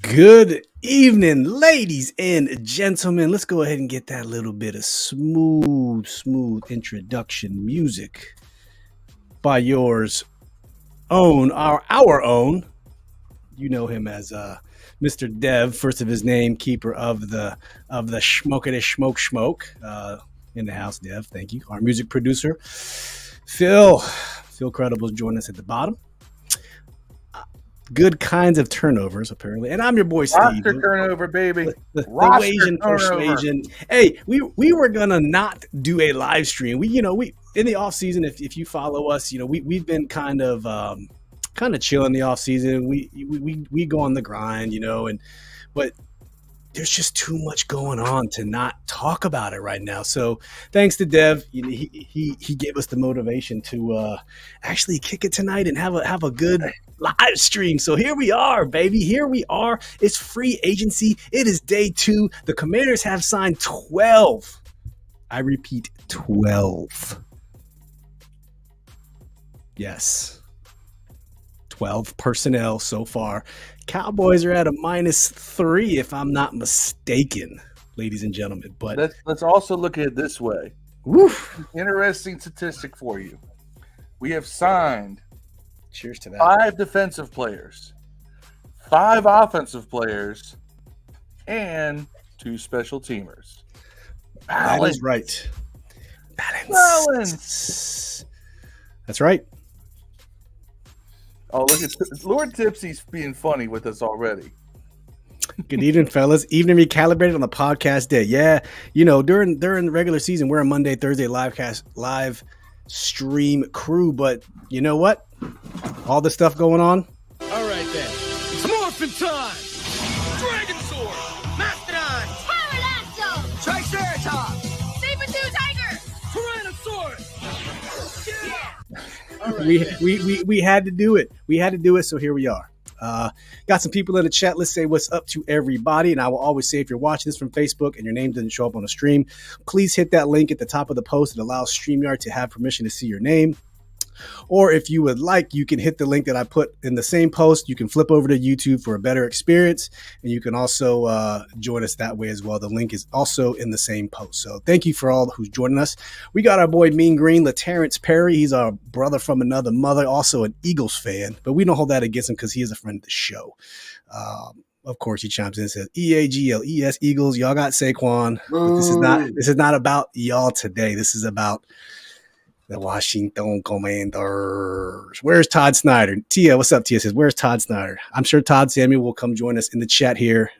Good evening, ladies and gentlemen. Let's go ahead and get that little bit of smooth introduction music by yours own, our own. You know him as Mr. Dev, first of his name, keeper of the smoke in the house. Dev, thank you. Our music producer, Phil Credible's joining us at the bottom. Good kinds of turnovers, apparently. And I'm your boy, Steve. Roster turnover, baby. The Asian persuasion. Hey, we were gonna not do a live stream. We in the off season, if you follow us, we've been kind of chilling the off season. We go on the grind, but there's just too much going on to not talk about it right now. So thanks to Dev, he gave us the motivation to actually kick it tonight and have a good live stream. So here we are, baby. Here we are. It's free agency. It is day 2. The Commanders have signed 12. I repeat, 12. Yes. 12 personnel so far. Cowboys are at a -3, if I'm not mistaken, ladies and gentlemen. But let's also look at it this way. Woof. Interesting statistic for you. We have signed Cheers to that. 5 defensive players, 5 offensive players, and 2 special teamers. That is right. Balance. That's right. Oh, look at Lord Tipsy's being funny with us already. Good evening, fellas. Evening recalibrated on the podcast day. Yeah, during the regular season, we're a Monday, Thursday live stream crew. But you know what? All this stuff going on. All right then. It's morphin' time. Dragon Sword. Mastodon. Pterodactyl. Triceratops. Saber-tooth tiger. Tyrannosaurus. Yeah. All right, We had to do it. We had to do it. So here we are. Got some people in the chat. Let's say what's up to everybody. And I will always say, if you're watching this from Facebook and your name doesn't show up on the stream, please hit that link at the top of the post. It allows StreamYard to have permission to see your name. Or if you would like, you can hit the link that I put in the same post. You can flip over to YouTube for a better experience. And you can also join us that way as well. The link is also in the same post. So thank you for all who's joining us. We got our boy Mean Green, LaTerrence Perry. He's our brother from another mother, also an Eagles fan. But we don't hold that against him because he is a friend of the show. Of course, he chimes in and says, EAGLES Eagles, y'all got Saquon. But this is not about y'all today. This is about the Washington Commanders. Where's Todd Snyder? Tia, what's up? Tia says, where's Todd Snyder? I'm sure Todd Samuel will come join us in the chat here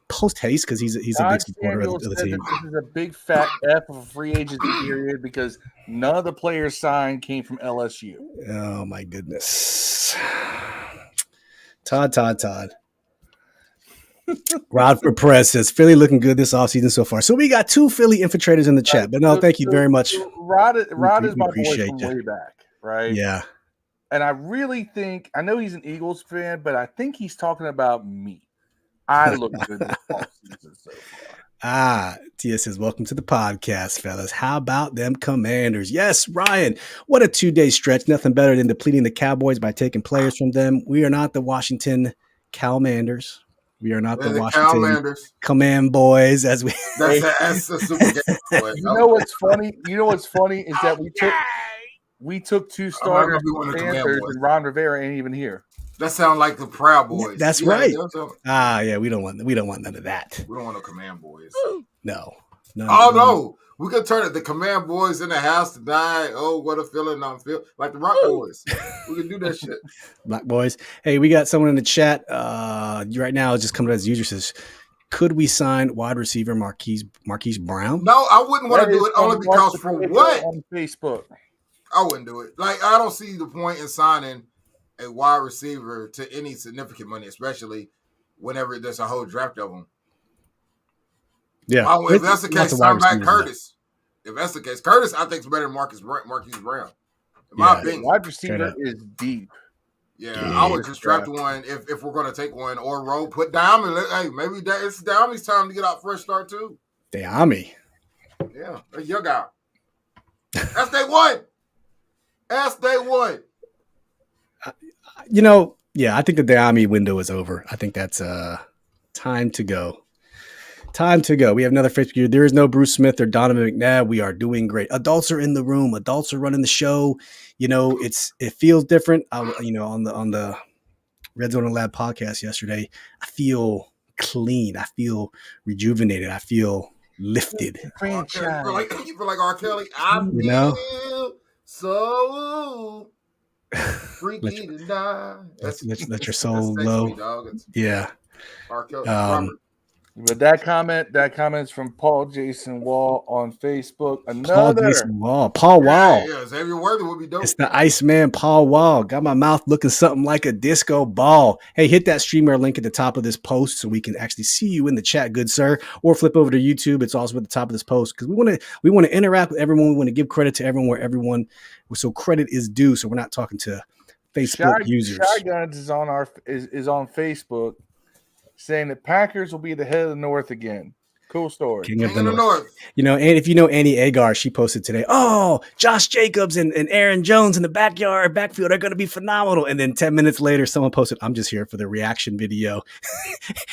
post haste because he's a big supporter of the team. This is a big fat F of a free agency period because none of the players signed came from LSU. Oh, my goodness. Todd. Rodford Perez says, Philly looking good this offseason so far. So we got 2 Philly infiltrators in the chat. But no, thank you very much. Rod is my boy from way back, right? Yeah. And I really think, I know he's an Eagles fan, but I think he's talking about me. I look good this offseason so far. Tia says, welcome to the podcast, fellas. How about them Commanders? Yes, Ryan, what a 2-day stretch. Nothing better than depleting the Cowboys by taking players from them. We are not the Washington Commanders. We are not the Washington Command Boys, as we. That's a super game. You know what's funny? Is that we took 2 starters from the Panthers, and Ron Rivera ain't even here. That sounds like the Proud Boys. That's right. We don't want none of that. We don't want no Command Boys. No. No. We could turn it the Command Boys in the house tonight. Oh, what a feeling I'm feeling. Like the Rock Boys. We can do that shit. Black Boys. Hey, we got someone in the chat. Right now, it's just coming as user says, could we sign wide receiver Marquise Brown? No, I wouldn't want to do it only because for what? On Facebook. I wouldn't do it. Like, I don't see the point in signing a wide receiver to any significant money, especially whenever there's a whole draft of them. Yeah. If that's the case, sign back Curtis. If that's the case, Curtis, I think, is better than Marquise Brown. In my opinion. Wide receiver is deep. Yeah, I would just draft one if we're going to take one or put Diamond. Hey, maybe it's Diamond's time to get out fresh start too. Diamond. Yeah, a young guy. That's day one. Yeah, I think the Diami window is over. I think that's time to go. Time to go. We have another Facebook year. There is no Bruce Smith or Donovan McNabb. We are doing great. Adults are in the room. Adults are running the show. It feels different. On the Red Zone and Lab podcast yesterday, I feel clean. I feel rejuvenated. I feel lifted. Franchise. You feel like R. Kelly. I feel so freaky tonight. Let your soul glow. Yeah. R. Kelly. But that comment's from Paul Jason Wall on Facebook. Paul Jason Wall. Paul Wall. Yeah, Xavier Worthy would be dope. It's the Iceman Paul Wall. Got my mouth looking something like a disco ball. Hey, hit that streamer link at the top of this post so we can actually see you in the chat, good sir. Or flip over to YouTube. It's also at the top of this post because we want to interact with everyone. We want to give credit to everyone so credit is due. So we're not talking to Facebook users. Shy Guns is on on Facebook, saying that Packers will be the head of the North again. Cool story. King of the North. And if you know Annie Agar, she posted today, oh, Josh Jacobs and Aaron Jones in the backfield are going to be phenomenal. And then 10 minutes later, someone posted, I'm just here for the reaction video.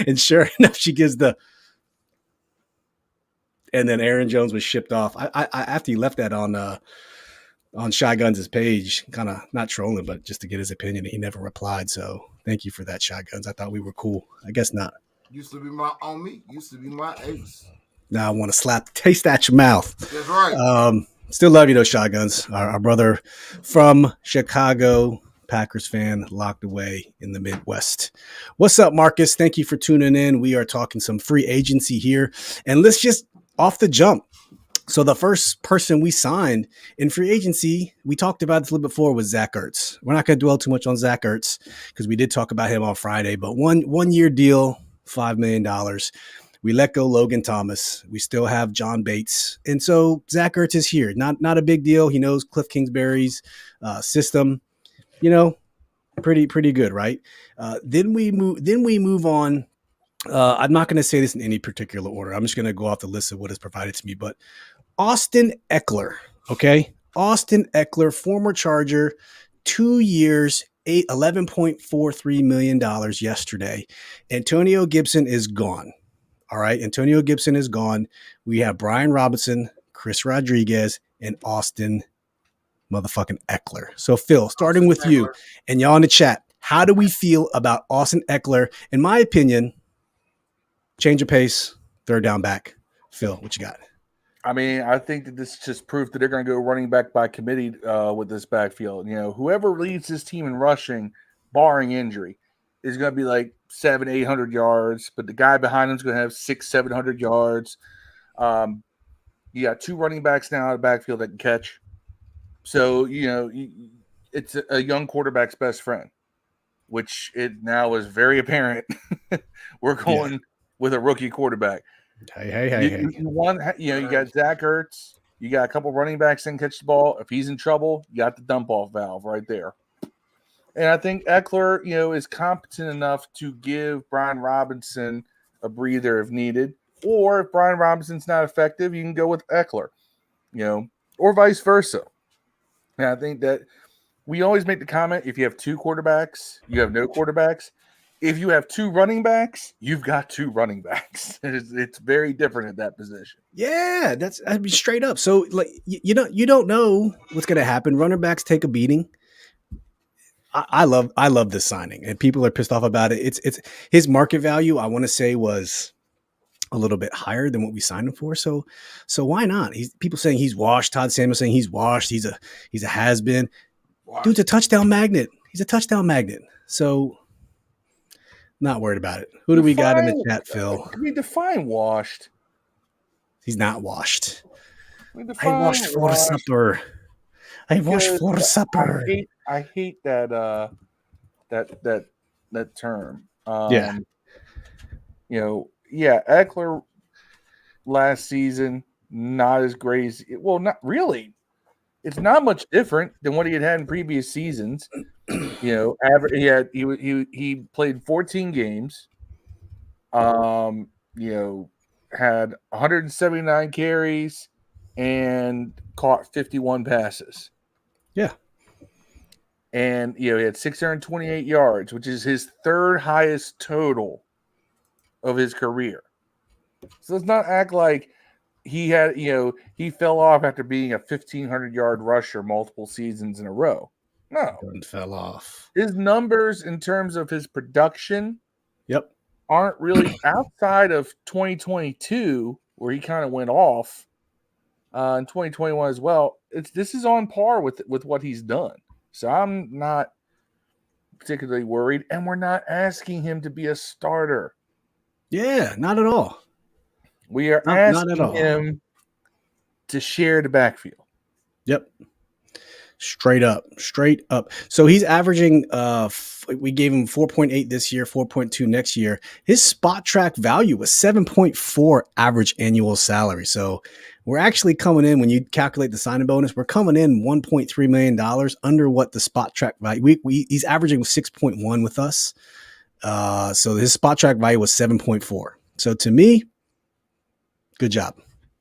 And sure enough, she gives and then Aaron Jones was shipped off. I after he left that on Shy Guns' page, kind of not trolling, but just to get his opinion, he never replied. So thank you for that, Shy Guns. I thought we were cool. I guess not. Used to be my homie. Used to be my ace. Now I want to slap the taste out your mouth. That's right. Still love you, though, Shy Guns. Our brother from Chicago, Packers fan, locked away in the Midwest. What's up, Marcus? Thank you for tuning in. We are talking some free agency here. And let's just off the jump. So the first person we signed in free agency, we talked about this a little bit before, was Zach Ertz. We're not going to dwell too much on Zach Ertz because we did talk about him on Friday, but one year deal, $5 million. We let go Logan Thomas. We still have John Bates. And so Zach Ertz is here. Not a big deal. He knows Cliff Kingsbury's system, pretty good, right? Then we move on. I'm not going to say this in any particular order. I'm just going to go off the list of what is provided to me, but Austin Ekler, okay? Austin Ekler, former Charger, 2 years, $11.43 million yesterday. Antonio Gibson is gone. All right, Antonio Gibson is gone. We have Brian Robinson, Chris Rodriguez, and Austin motherfucking Ekler. So, Phil, starting with you and y'all in the chat, how do we feel about Austin Ekler? In my opinion, change of pace, third down back. Phil, what you got? I mean, I think that this just proved that they're going to go running back by committee with this backfield. Whoever leads this team in rushing, barring injury, is going to be like 700-800 yards, but the guy behind him is going to have 600-700 yards. You got two running backs now out of the backfield that can catch. So, it's a young quarterback's best friend, which it now is very apparent. We're going with a rookie quarterback. Hey. You got Zach Ertz. You got a couple running backs that can catch the ball. If he's in trouble, you got the dump-off valve right there. And I think Ekler, is competent enough to give Brian Robinson a breather if needed. Or if Brian Robinson's not effective, you can go with Ekler, or vice versa. And I think that we always make the comment, if you have two quarterbacks, you have no quarterbacks. If you have two running backs, you've got two running backs. It's very different at that position. Yeah, I'd be straight up. So, like, you don't know what's going to happen. Running backs take a beating. I love this signing, and people are pissed off about it. It's his market value, I want to say, was a little bit higher than what we signed him for. So why not? People saying he's washed. Todd Samuel saying he's washed. He's a has-been. Dude's a touchdown magnet. He's a touchdown magnet. So not worried about it. Who do we got in the chat, Phil? We define washed. He's not washed. I washed for supper. I washed for supper. I hate that term. Ekler last season, not as great as not really. It's not much different than what he had in previous seasons. He played 14 games. Had 179 carries and caught 51 passes. Yeah. And, he had 628 yards, which is his third highest total of his career. So let's not act like he had, he fell off after being a 1,500-yard rusher multiple seasons in a row. No. He fell off. His numbers in terms of his production aren't really outside of 2022, where he kind of went off, in 2021 as well. This is on par with what he's done. So I'm not particularly worried, and we're not asking him to be a starter. Yeah, not at all. We are asking him to share the backfield. Yep. Straight up. So he's averaging, we gave him 4.8 this year, 4.2 next year. His spot track value was 7.4 average annual salary. So we're actually coming in, when you calculate the signing bonus, we're coming in $1.3 million under what the spot track value. He's averaging 6.1 with us. So his spot track value was 7.4. So to me, good job.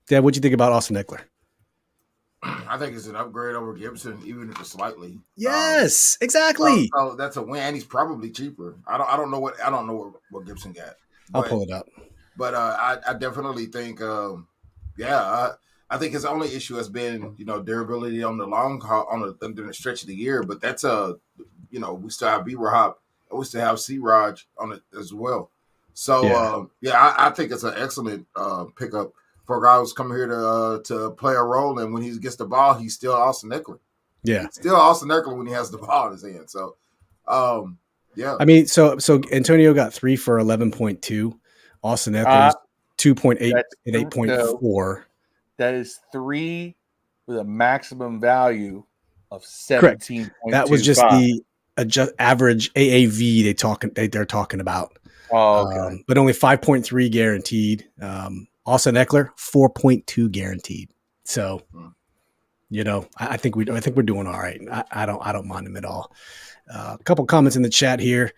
Dad, what'd you think about Austin Eckler? I think it's an upgrade over Gibson, even if it's slightly. Yes, exactly. So that's a win, and he's probably cheaper. I don't know what Gibson got. I'll pull it up. But I definitely think, I think his only issue has been, durability on the long haul, during the stretch of the year. But that's we still have B-Rahop, and we still have C-Raj on it as well. So I think it's an excellent pickup for a guy who's coming here to play a role, and when he gets the ball, he's still Austin Eckler. Yeah, he's still Austin Eckler when he has the ball in his hand. So, I mean, so Antonio got 3 for 11.2. Austin Eckler's 2.8 and 8.4. That is 3 with a maximum value of 17. That was just the average AAV they're talking about. Oh, okay. But only 5.3 guaranteed. Austin Eckler 4.2 guaranteed. So, I think we're doing all right. I don't mind him at all. A couple comments in the chat here.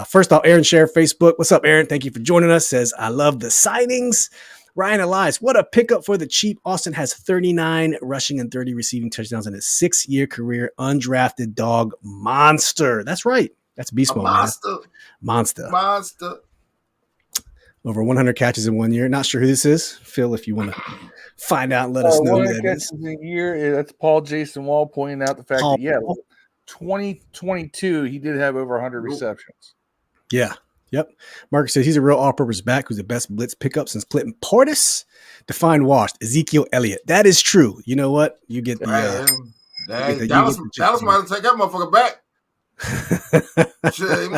First off, Aaron Share, Facebook. What's up, Aaron? Thank you for joining us. Says, I love the signings. Ryan Elias, what a pickup for the cheap. Austin has 39 rushing and 30 receiving touchdowns in his 6-year career. Undrafted dog monster. That's right. That's beast mode. Monster. Over 100 catches in 1 year. Not sure who this is. Phil, if you want to find out, let us know who that is. In a year, that's Paul Jason Wall pointing out the fact that, 2022, he did have over 100 receptions. Yeah. Yep. Marcus says he's a real all-purpose back who's the best blitz pickup since Clinton Portis. Define washed. Ezekiel Elliott. That is true. You know what? You get the Dallas might have to take that motherfucker back. Shit,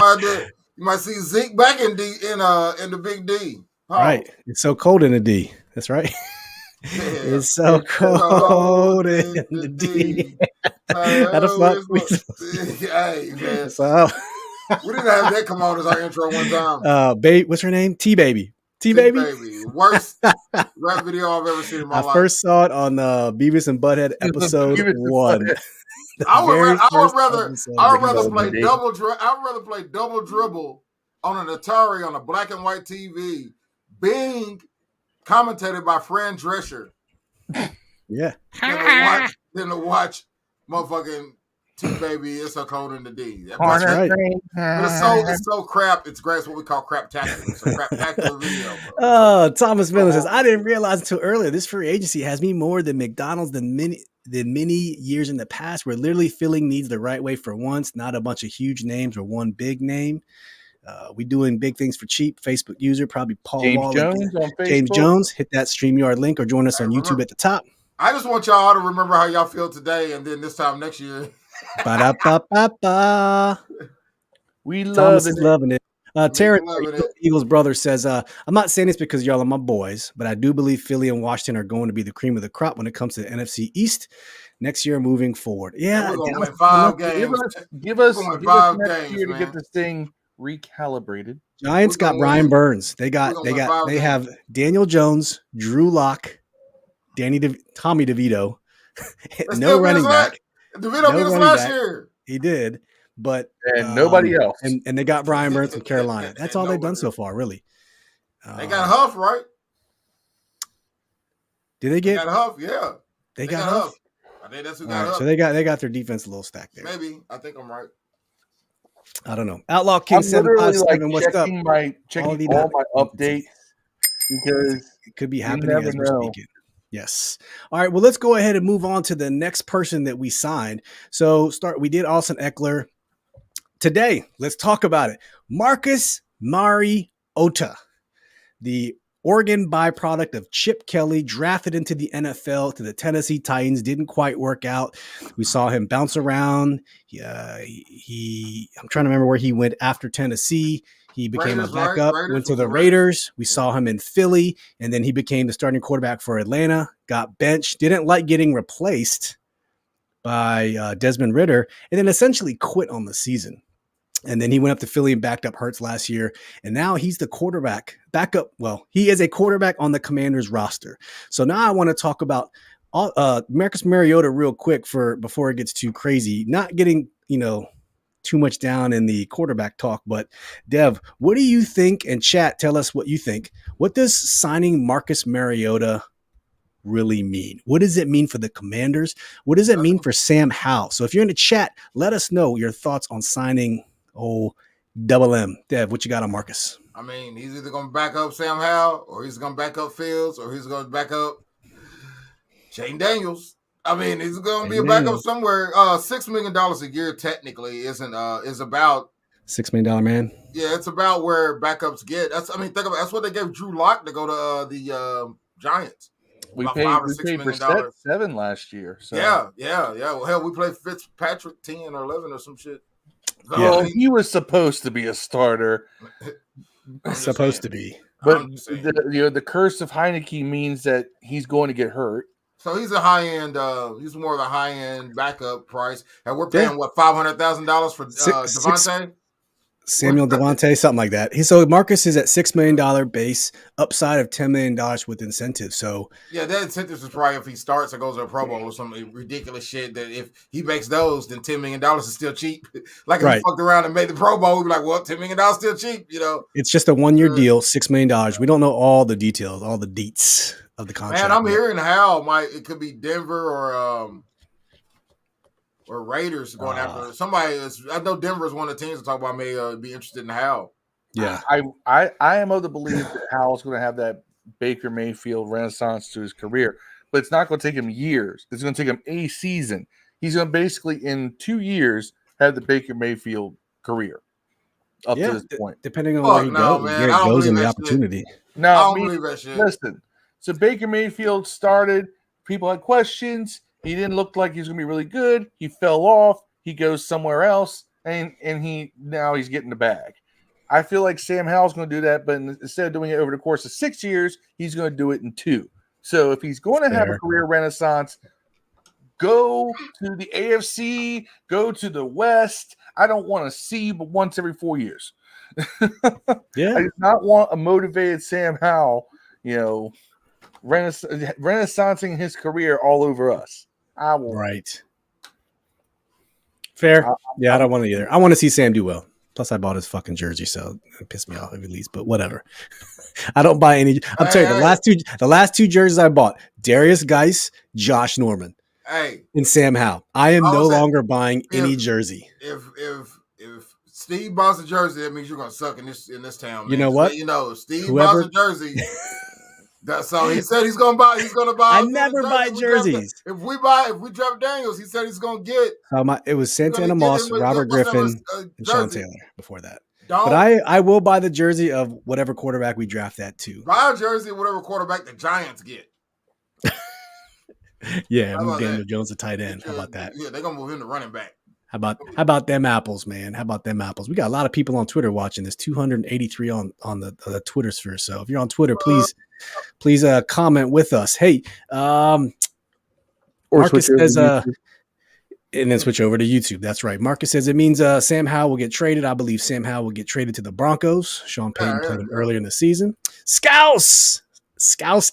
you might see Zeke back in the big D. Right. It's so cold in the D. That's right. Yeah. It's so cold in the D. How the fuck? Hey, man. So, we didn't have that come on as our intro one time. What's her name? T-Baby. T-Baby. Worst rap video I've ever seen in my life. I first saw it on Beavis and Butthead episode 1. I would rather play double dribble on an Atari on a black and white TV, being commentated by Fran Drescher. Yeah. Than to watch motherfucking T-Baby. It's so cold in the D. That's right. It's so crap. It's great. It's what we call crap-tacular. It's a crap-tacular video. Bro. Oh, Thomas Miller says, I didn't realize until earlier this free agency has me more than McDonald's than many years in the past. We're literally filling needs the right way for once, not a bunch of huge names or one big name. We doing big things for cheap. Facebook user, probably Paul James Jones on Facebook. James Jones, hit that StreamYard link or join us on YouTube at the top. I just want y'all to remember how y'all feel today, and then this time next year. Ba-da-ba-ba-ba. We Thomas is loving it. Terrence, Eagles' brother, says, I'm not saying this because y'all are my boys, but I do believe Philly and Washington are going to be the cream of the crop when it comes to the NFC East next year moving forward. Yeah, we're going to win 5 games. Give us 5 games to get this thing recalibrated. Giants got Brian Burns. They have Daniel Jones, Drew Lock, Tommy DeVito, no running back. DeVito beat us last year. He did, but nobody else. And they got Brian Burns from Carolina. That's all they've done so far, really. They got Huff, right? Did they get Huff? Yeah, they got Huff. think that's who All got right, up. so they got their defense a little stacked there. Maybe. I think I'm right. I don't know. Outlaw King I'm literally 757. What's up? checking all my updates because It could be you happening never as we're know. speaking. Yes. All right. Well, let's go ahead and move on to the next person that we signed. So we did Austin Ekler. Today, let's talk about it. Marcus Mariota, the Oregon byproduct of Chip Kelly, drafted into the NFL to the Tennessee Titans, didn't quite work out. We saw him bounce around. I'm trying to remember where he went after Tennessee. He became Raiders, a backup, right? went to Was the it Raiders. We saw him in Philly, and then he became the starting quarterback for Atlanta, got benched, didn't like getting replaced by Desmond Ridder, and then essentially quit on the season. And then he went up to Philly and backed up Hurts last year. And now he's the backup. Well, he is a quarterback on the Commanders roster. So now I want to talk about Marcus Mariota real quick before it gets too crazy. Not getting, too much down in the quarterback talk. But Dev, what do you think? And chat, tell us what you think. What does signing Marcus Mariota really mean? What does it mean for the Commanders? What does it mean for Sam Howell? So if you're in the chat, let us know your thoughts on signing Double M. Dev, what you got on Marcus? I mean, he's either going to back up Sam Howell, or he's going to back up Fields, or he's going to back up Shane Daniels. I mean, he's going to be a backup somewhere. $6 million a year technically is about $6 million man. Yeah, it's about where backups get. Think about that's what they gave Drew Lock to go to the Giants. We about paid $5 or $6 million. for $7 last year. So. Yeah. Well, hell, we played Fitzpatrick 10 or 11 or some shit. Well, he was supposed to be a starter. Supposed to be. But the curse of Heineke means that he's going to get hurt. So he's a high end. He's more of a high end backup price, and we're paying $500,000 for Devontae. Samuel Devontae, something like that. So Marcus is at $6 million base, upside of $10 million with incentives. So yeah, that incentives is probably if he starts or goes to a Pro Bowl or some ridiculous shit. That if he makes those, then $10 million is still cheap. Like if he fucked around and made the Pro Bowl, we'd be like, well, $10 million is still cheap. It's just a 1-year deal, $6 million. We don't know all the details, all the deets of the contract. Man, I'm hearing how it could be Denver or Raiders going after somebody. I know Denver is one of the teams to talk about may be interested in Howell. Yeah, I am of the belief that Howell's going to have that Baker Mayfield renaissance to his career, but it's not going to take him years. It's going to take him a season. He's going to basically in 2 years have the Baker Mayfield career up to this point, depending on where he goes. Man, where he goes in the opportunity. No, I don't believe that shit. Listen, so Baker Mayfield started. People had questions. He didn't look like he was going to be really good. He fell off. He goes somewhere else, and now he's getting the bag. I feel like Sam Howell's going to do that, but instead of doing it over the course of 6 years, he's going to do it in 2. So if he's going to have a career renaissance, go to the AFC, go to the West. I don't want to see you but once every 4 years. Yeah, I do not want a motivated Sam Howell, renaissancing his career all over us. I will. Right. Fair. I don't want to either. I want to see Sam do well. Plus, I bought his fucking jersey, so it pissed me off at least. But whatever. I don't buy any. I'm telling you, the last two jerseys I bought: Darius Geis, Josh Norman, and Sam Howell. I am no longer buying any jersey. If Steve buys a jersey, that means you're gonna suck in this town. Man. You know what? Steve buys a jersey. So he said he's gonna buy. He's gonna buy. I never buy jerseys. If we draft Daniels, he said he's gonna get. It was Santana Moss, Robert Griffin, and Sean Taylor before that. But I will buy the jersey of whatever quarterback we draft that to. Buy a jersey of whatever quarterback the Giants get. Yeah, move Daniel Jones to tight end. How about that? Yeah, they're gonna move him to running back. How about them apples, man? How about them apples? We got a lot of people on Twitter watching this. 283 on the Twitter sphere. So if you're on Twitter, please comment with us. Hey, Marcus says, and then switch over to YouTube. That's right. Marcus says it means Sam Howell will get traded. I believe Sam Howell will get traded to the Broncos. Sean Payton played him earlier in the season. Scouse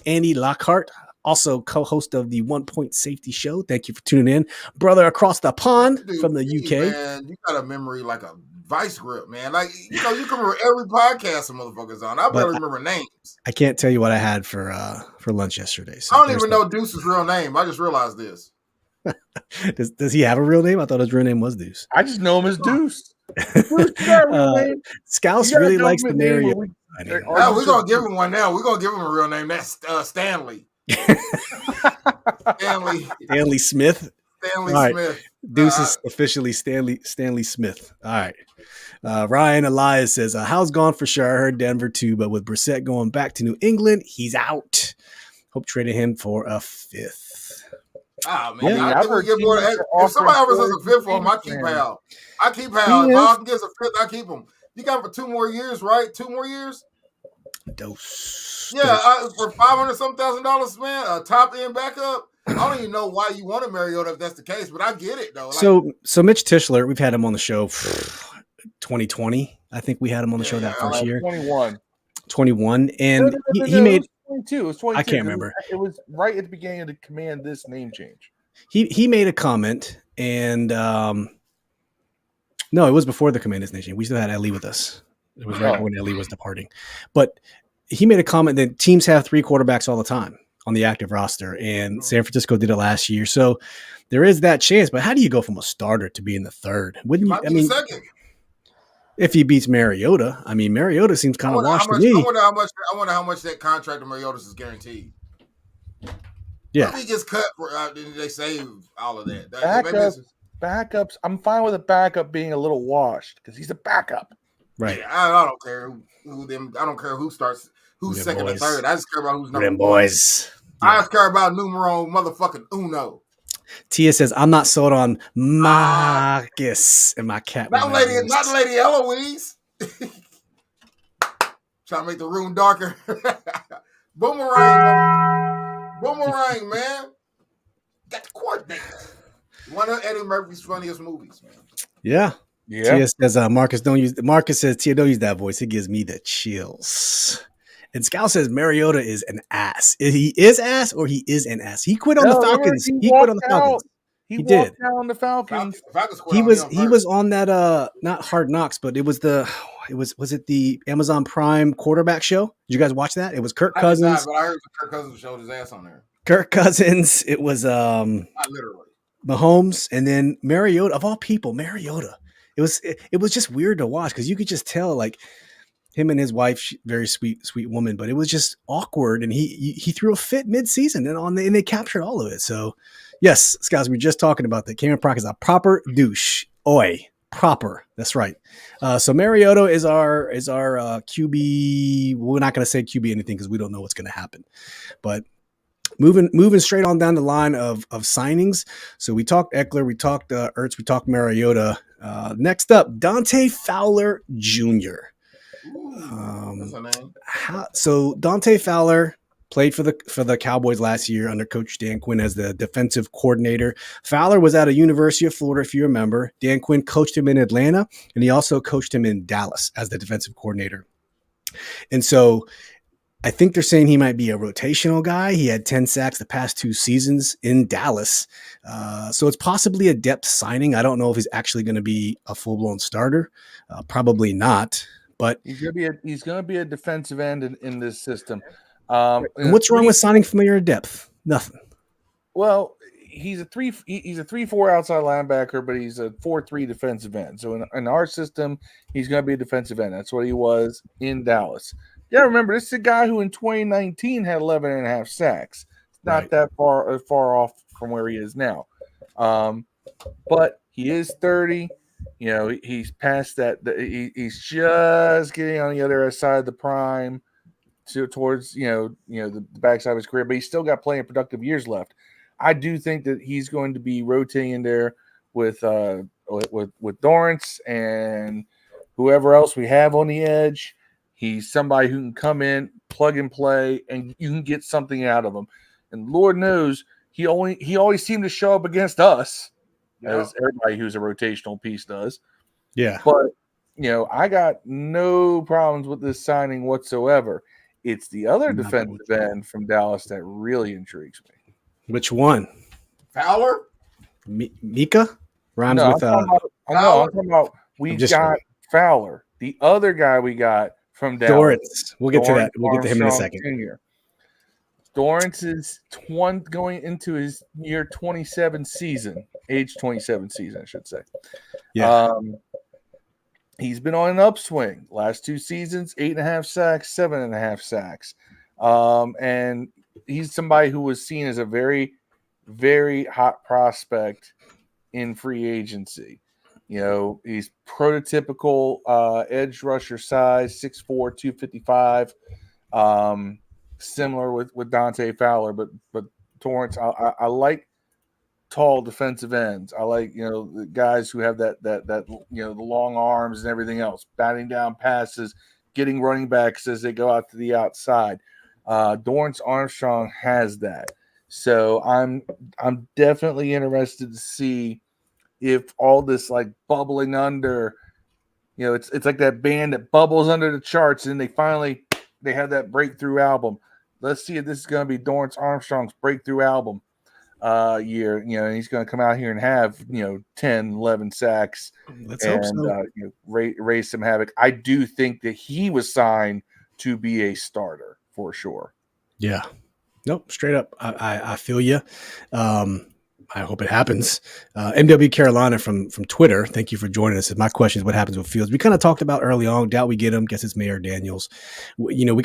Andy Lockhart, also co-host of the 1 Point Safety Show. Thank you for tuning in, brother across the pond from the UK. Man, you got a memory like a vice grip, man. Like you can remember every podcast some motherfuckers on. I barely remember names. I can't tell you what I had for lunch yesterday. So I don't even know Deuce's real name. I just realized this. Does he have a real name? I thought his real name was Deuce. I just know him as Deuce. Deuce, you got a real name? Scouse You got a really likes the government name Mariota. where No, we're gonna give him one now. We're gonna give him a real name. That's Stanley. Stanley Smith. Stanley All right. Smith. Deuce is officially Stanley Smith. All right. Ryan Elias says, How's gone for sure. I heard Denver too, but with Brissett going back to New England, he's out. Hope trading him for a 5th. Oh man, Yeah, I think we get more. If somebody offers us a 5th for him, I keep Hal. If I can get a 5th, I keep him. You got him for 2 more years, right? 2 more years. Dose. Yeah, for $500,000, man, a top end backup. I don't even know why you want a Mariota if that's the case, but I get it though. Like, so Mitch Tischler, we've had him on the show 2020. I think we had him on the show that first year. 21. And he made 22. It was 22. I can't remember. It was right at the beginning of the Command This name change. He made a comment, and no, it was before the Command This name change. We still had Ellie with us. It was right when Ellie was departing. But he made a comment that teams have 3 quarterbacks all the time on the active roster, and San Francisco did it last year. So there is that chance. But how do you go from a starter to being the 3rd? Wouldn't you? I mean, second. If he beats Mariota, I mean, Mariota seems kind of washed to me. I wonder how much that contract of Mariota's is guaranteed. Yeah, if he gets cut, they save all of that. Backups. I'm fine with a backup being a little washed because he's a backup. Right. Yeah, I don't care who them. I don't care who starts, who's second boys. or 3rd. I just care about who's number 1. Boys. I just care about numero motherfucking uno. Tia says, I'm not sold on Marcus and my cat. Not Lady Eloise. Trying to make the room darker. Boomerang, man. Got the coordinator. One of Eddie Murphy's funniest movies, man. Yeah. Yeah. Tia says, Marcus says, Tia, don't use that voice. It gives me the chills. And Scout says Mariota is an ass. He is ass or he is an ass. He quit on the Falcons. He quit on the Falcons. He did. Down the Falcons. He was on that not Hard Knocks, but it was it the Amazon Prime quarterback show? Did you guys watch that? It was Kirk Cousins. But I heard Kirk Cousins showed his ass on there. Kirk Cousins. It was not literally Mahomes, and then Mariota, of all people, Mariota. It was just weird to watch because you could just tell like him and his wife, very sweet woman, but it was just awkward. And he threw a fit mid-season and they captured all of it. So yes, Scouts, we were just talking about that. Cameron Prock is a proper douche. Oi, proper. That's right. So Mariota is our QB. We're not going to say QB anything because we don't know what's going to happen. But moving straight on down the line of signings. So we talked Ekler, we talked Ertz, we talked Mariota. Next up, Dante Fowler Jr. That's a name. So Dante Fowler played for the Cowboys last year under Coach Dan Quinn as the defensive coordinator. Fowler was at a University of Florida, if you remember. Dan Quinn coached him in Atlanta, and he also coached him in Dallas as the defensive coordinator. And so I think they're saying he might be a rotational guy. He had 10 sacks the past 2 seasons in Dallas. So it's possibly a depth signing. I don't know if he's actually going to be a full-blown starter. Probably not. But he's gonna be a defensive end in this system. And what's wrong with signing familiar depth? Nothing. Well, he's a 3-4 outside linebacker, but he's a 4-3 defensive end. So in our system, he's gonna be a defensive end. That's what he was in Dallas. Yeah, remember this is a guy who in 2019 had 11.5 sacks. It's not that far off from where he is now. But he is 30. You know, he's past that. He's just getting on the other side of the prime towards the backside of his career, but he's still got plenty of productive years left. I do think that he's going to be rotating in there with Dorance and whoever else we have on the edge. He's somebody who can come in, plug and play, and you can get something out of him. And Lord knows he always seemed to show up against us. As everybody who's a rotational piece does. Yeah. But, I got no problems with this signing whatsoever. It's the other defensive end from Dallas that really intrigues me. Which one? Fowler? Mika? Rhymes with I'm talking about we've got Fowler. The other guy we got from Dallas. Dorance. We'll get to that. We'll get to him in a second. Jr. Dorance is going into his year 27 season, age 27 season, I should say. Yeah. He's been on an upswing. Last 2 seasons, 8.5 sacks, 7.5 sacks. And he's somebody who was seen as a very, very hot prospect in free agency. You know, he's prototypical edge rusher size, 6'4", 255. Similar with Dante Fowler, but Dorance, I like tall defensive ends. I like, the guys who have that the long arms and everything else, batting down passes, getting running backs as they go out to the outside. Dorance Armstrong has that. So I'm definitely interested to see if all this like bubbling under, it's like that band that bubbles under the charts and they have that breakthrough album. Let's see if this is going to be Dorance Armstrong's breakthrough album year. And he's going to come out here and have 10, 11 sacks. Let's hope so. Raise some havoc. I do think that he was signed to be a starter for sure. Yeah. Nope. Straight up. I feel you. I hope it happens. MW Carolina from Twitter, thank you for joining us. My question is, what happens with Fields? We kind of talked about early on. Doubt we get him. Guess it's Mayor Daniels.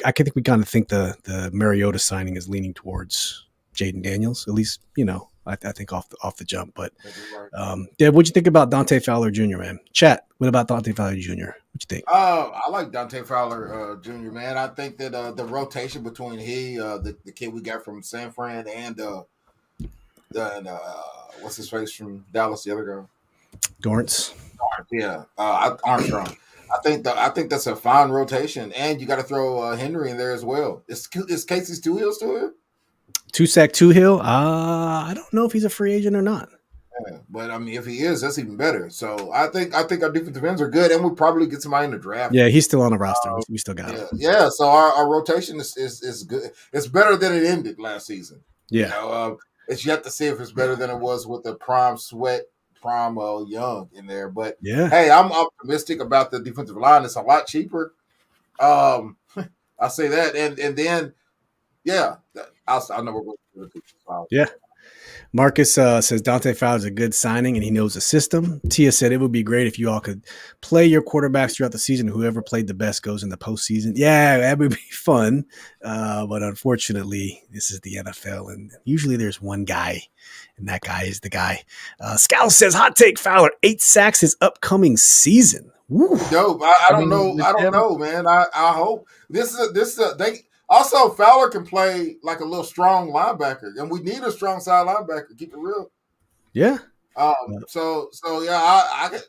I think we kind of think the Mariota signing is leaning towards Jaden Daniels. At least, I think off the jump. But Deb, what'd you think about Dante Fowler Jr., man? Chat. What about Dante Fowler Jr.? What you think? I like Dante Fowler Jr., man. I think that the rotation between the kid we got from San Fran and what's his face from Dallas, the other guy, Dorance. Yeah, Armstrong. I think that's a fine rotation, and you got to throw Henry in there as well. Is Casey's Tuhill still here? 2-sack Tuhill. I don't know if he's a free agent or not. Yeah, but I mean, if he is, that's even better. So I think our defensive ends are good, and we'll probably get somebody in the draft. Yeah, he's still on the roster. We still got him. Yeah. So our rotation is good. It's better than it ended last season. Yeah. It's yet to see if it's better than it was with the prime Young in there. But yeah, hey, I'm optimistic about the defensive line. It's a lot cheaper. I say that, and then I know we're going to do the yeah. Marcus says Dante Fowler is a good signing and he knows the system. Tia said it would be great if you all could play your quarterbacks throughout the season. Whoever played the best goes in the postseason. Yeah, that would be fun. But unfortunately, this is the NFL, and usually there's one guy, and that guy is the guy. Scout says hot take Fowler 8 sacks his upcoming season. Woo. Dope. I don't know, man. I hope this is they. Also, Fowler can play like a little strong linebacker, and we need a strong side linebacker. Keep it real. Yeah. So yeah,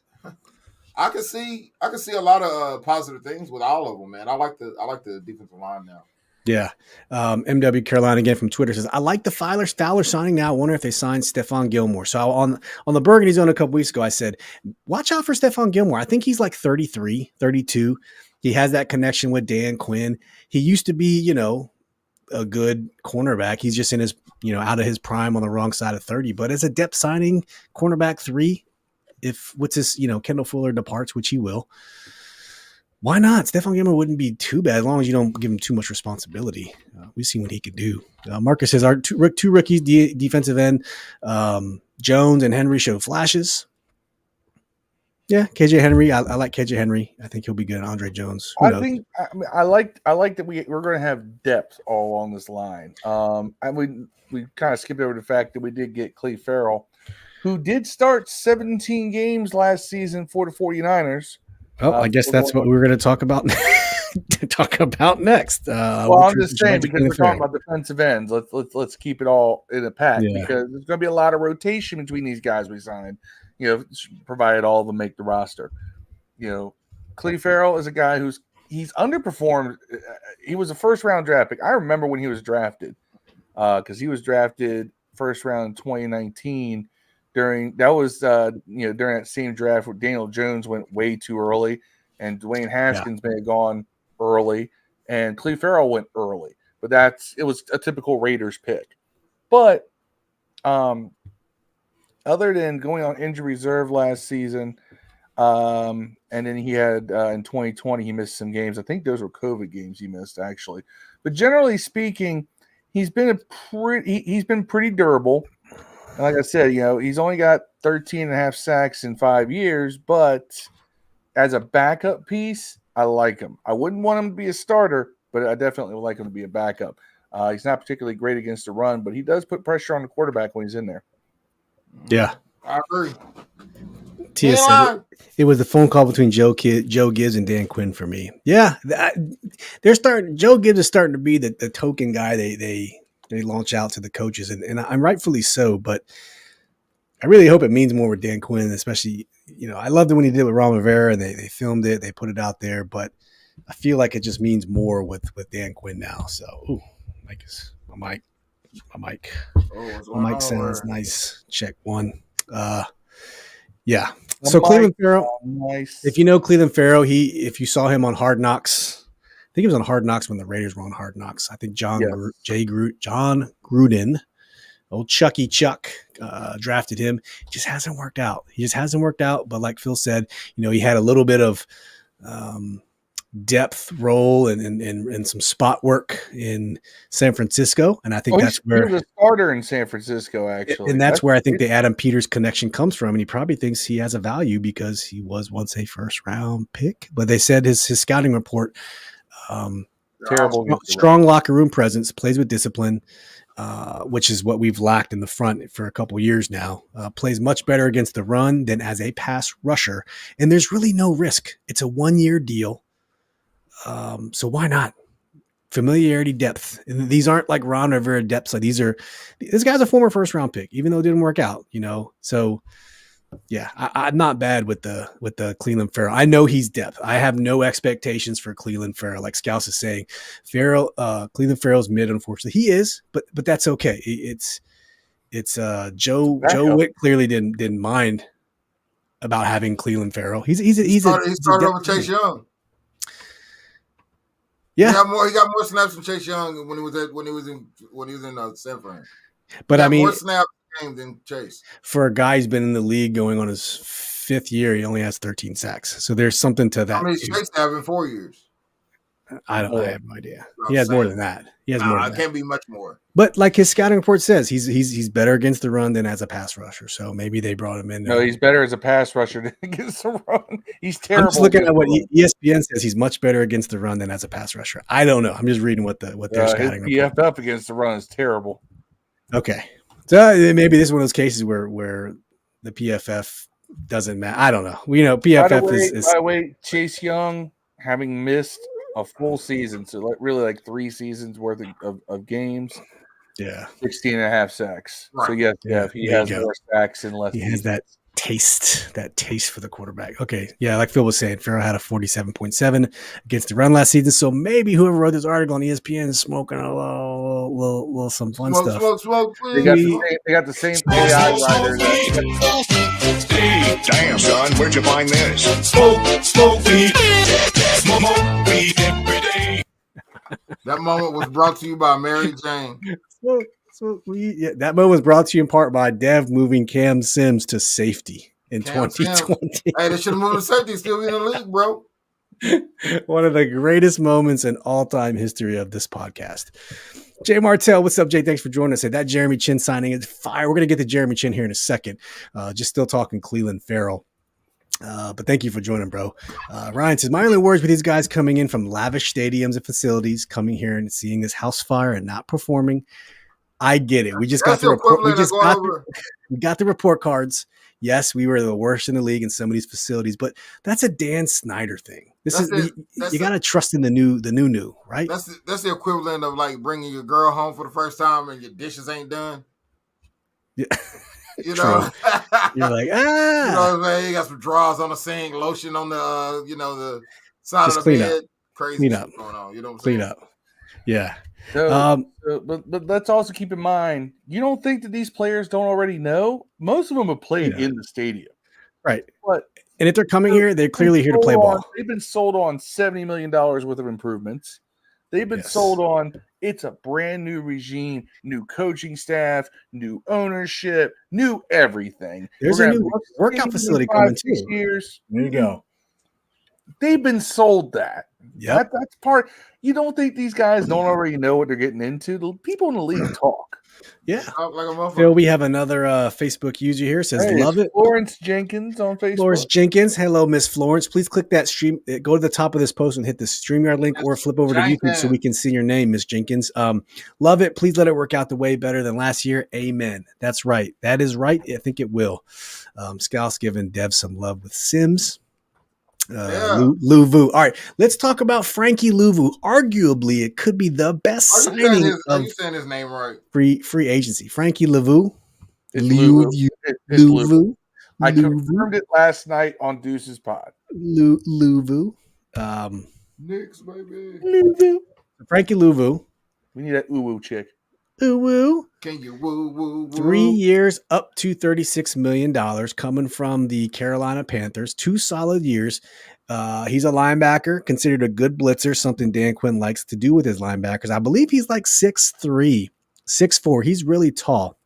I can see a lot of positive things with all of them, man. I like the defensive line now. Yeah. MW Carolina again from Twitter says, I like the Fowler signing now. I wonder if they signed Stephon Gilmore. So on the Burgundy Zone a couple weeks ago, I said, watch out for Stephon Gilmore. I think he's like 33, 32. He has that connection with Dan Quinn. He used to be, a good cornerback. He's just in his, out of his prime on the wrong side of 30. But as a depth signing, cornerback 3, if Kendall Fuller departs, which he will, why not? Stephon Gilmore wouldn't be too bad as long as you don't give him too much responsibility. We've seen what he could do. Marcus says our two rookies, defensive end, Jones and Henry show flashes. Yeah, KJ Henry. I like KJ Henry. I think he'll be good. Andre Jones. I like that we're going to have depth all along this line. And we kind of skipped over the fact that we did get Cleve Farrell, who did start 17 games last season for the 49ers. Oh, I guess that's what we were going to talk about. Next. I'm just saying because we're talking about defensive ends. Let's keep it all in a pack because there's going to be a lot of rotation between these guys we signed. Provided all of them make the roster. Cleve Farrell is a guy he's underperformed. He was a first-round draft pick. I remember when he was drafted because he was drafted first round in 2019 during that same draft where Daniel Jones went way too early and Dwayne Haskins may have gone early and Cleve Farrell went early. But it was a typical Raiders pick. But other than going on injury reserve last season, and then he had in 2020 he missed some games. I think those were COVID games he missed actually. But generally speaking, he's been pretty durable. And like I said, he's only got 13 and a half sacks in 5 years, but as a backup piece, I like him. I wouldn't want him to be a starter, but I definitely would like him to be a backup. He's not particularly great against the run, but he does put pressure on the quarterback when he's in there. Yeah. I agree. Tia said it was the phone call between Joe Gibbs and Dan Quinn for me. Yeah. Joe Gibbs is starting to be the token guy they launch out to the coaches, and I'm rightfully so, but I really hope it means more with Dan Quinn, especially, I loved it when he did with Ron Rivera and they filmed it, they put it out there, but I feel like it just means more with Dan Quinn now. So, my mic sounds nice. Check one. Yeah. So Cleveland Farrell, nice. If you know Cleveland Farrell, if you saw him on Hard Knocks, I think he was on Hard Knocks when the Raiders were on Hard Knocks. I think John Gruden, old Chucky Chuck, drafted him. It just hasn't worked out. But like Phil said, he had a little bit of depth role and some spot work in San Francisco, and I think that's where he was a starter in San Francisco, actually, and that's where I think the Adam Peters connection comes from. And he probably thinks he has a value because he was once a first round pick. But they said his scouting report, terrible, strong locker room presence, plays with discipline, which is what we've lacked in the front for a couple years now. Plays much better against the run than as a pass rusher, and there's really no risk. It's a 1-year deal. So why not? Familiarity, depth. And these aren't like Ron Rivera depths. Like this guy's a former first round pick, even though it didn't work out, So yeah, I'm not bad with the Cleveland Farrell. I know he's depth. I have no expectations for Cleveland Farrell. Like Scouse is saying, Cleveland Farrell's mid, unfortunately. He is, but that's okay. It's Joe Witt clearly didn't mind about having Cleveland Farrell. He started over Chase Young. Yeah, he got more snaps than Chase Young when he was in San Fran. But I mean, more snaps than Chase. For a guy who's been in the league going on his 5th year, he only has 13 sacks. So there's something to that. How many Chase have in 4 years? I have no idea. He has more than that. It can't be much more. But like his scouting report says, he's better against the run than as a pass rusher. So maybe they brought him in. No, he's better as a pass rusher than against the run. He's terrible. I'm just looking at what ESPN says. He's much better against the run than as a pass rusher. I don't know. I'm just reading what their scouting report. PFF against the run is terrible. Okay, so maybe this is one of those cases where the PFF doesn't matter. I don't know. PFF is. By the way, Chase Young having missed a full season, so really like 3 seasons worth of games. Yeah, 16 and a half sacks. Right. So yeah, he has more sacks and less. He has that taste for the quarterback. Okay, yeah, like Phil was saying, Farrell had a 47.7 against the run last season. So maybe whoever wrote this article on ESPN is smoking a little some fun stuff. Smoke, they got the same AI writer. Damn, son, where'd you find this? Smoke weed. Smoke weed every day. That moment was brought to you by Mary Jane. That moment was brought to you in part by Dev moving Cam Sims to safety in 2020. Hey, they should have moved to safety. Still be in the league, bro. One of the greatest moments in all-time history of this podcast. Jay Martell, what's up, Jay? Thanks for joining us. That Jeremy Chinn signing is fire. We're going to get to Jeremy Chinn here in a second. Just still talking Cleveland Farrell. But thank you for joining, bro. Ryan says, my only worries with these guys coming in from lavish stadiums and facilities, coming here and seeing this house fire and not performing. I get it. We just got the report. We got the report cards. Yes, we were the worst in the league in some of these facilities, but that's a Dan Snyder thing. You got to trust in the new, right? That's the equivalent of like bringing your girl home for the first time and your dishes ain't done. Yeah. You know, you're like, you know what I'm saying? You got some drawers on the sink, lotion on the, the side just of the bed. Up. Crazy clean up. going on. You know what I'm clean saying? Up. Yeah. But let's also keep in mind, you don't think that these players don't already know? Most of them have played in the stadium. Right. But and if they're coming here, they're clearly here to play ball. They've been sold on $70 million worth of improvements. They've been sold on it's a brand new regime, new coaching staff, new ownership, new everything. There's a new workout facility coming too. Years. There you go. They've been sold that. Yep. That's part. You don't think these guys don't already know what they're getting into? The people in the league talk. Yeah. Talk like a motherfucker. Phil, we have another Facebook user here. Says, Hey, love it's it. Florence Jenkins on Facebook. Florence Jenkins. Hello, Miss Florence. Please click that stream. Go to the top of this post and hit the StreamYard link or flip over to YouTube so we can see your name, Miss Jenkins. Love it. Please let it work out the way better than last year. Amen. That's right. That is right. I think it will. Scout's giving Dev some love with Sims. Luvu. All right, let's talk about Frankie Luvu. Arguably, it could be the best signing Are of you saying his name right? free agency. Frankie Luvu. It's Luvu. It's Luvu. I confirmed it last night on Deuce's pod. Luvu. Knicks, baby. Luvu. Frankie Luvu. We need that uwu chick. Uwu. Can you woo? 3 years, up to $36 million, coming from the Carolina Panthers. 2 solid years. He's a linebacker, considered a good blitzer, something Dan Quinn likes to do with his linebackers. I believe he's like 6'3", 6'4". He's really tall.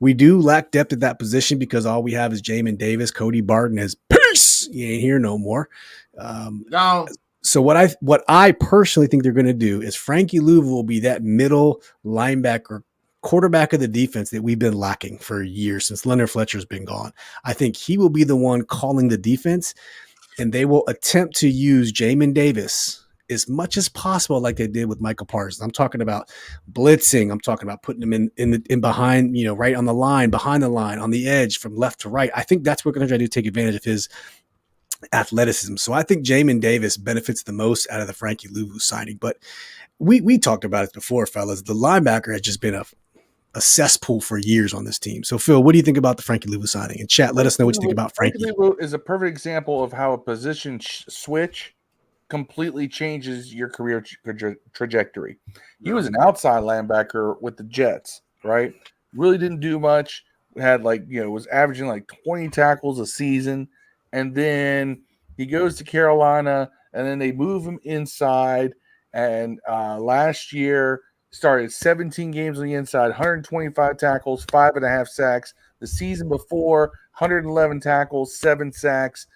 We do lack depth at that position because all we have is Jamin Davis. Cody Barton is peace. He ain't here no more. Gone. So what I personally think they're going to do is Frankie Luvu will be that middle linebacker, quarterback of the defense that we've been lacking for years since Leonard Fletcher's been gone. I think he will be the one calling the defense, and they will attempt to use Jamin Davis as much as possible, like they did with Michael Parsons. I'm talking about blitzing. I'm talking about putting him in behind, right on the line, behind the line, on the edge, from left to right. I think that's what we're going to try to do, take advantage of his athleticism. So I think Jamin Davis benefits the most out of the Frankie Luvu signing. But we talked about it before, fellas. The linebacker has just been a cesspool for years on this team. So Phil, what do you think about the Frankie Luvu signing? In chat, let us know what you think about Frankie. Frankie Luvu is a perfect example of how a position switch completely changes your career trajectory. He was an outside linebacker with the Jets, right? Really didn't do much. Had was averaging like 20 tackles a season. And then he goes to Carolina, and then they move him inside. And last year started 17 games on the inside, 125 tackles, 5.5 sacks. The season before, 111 tackles, 7 sacks.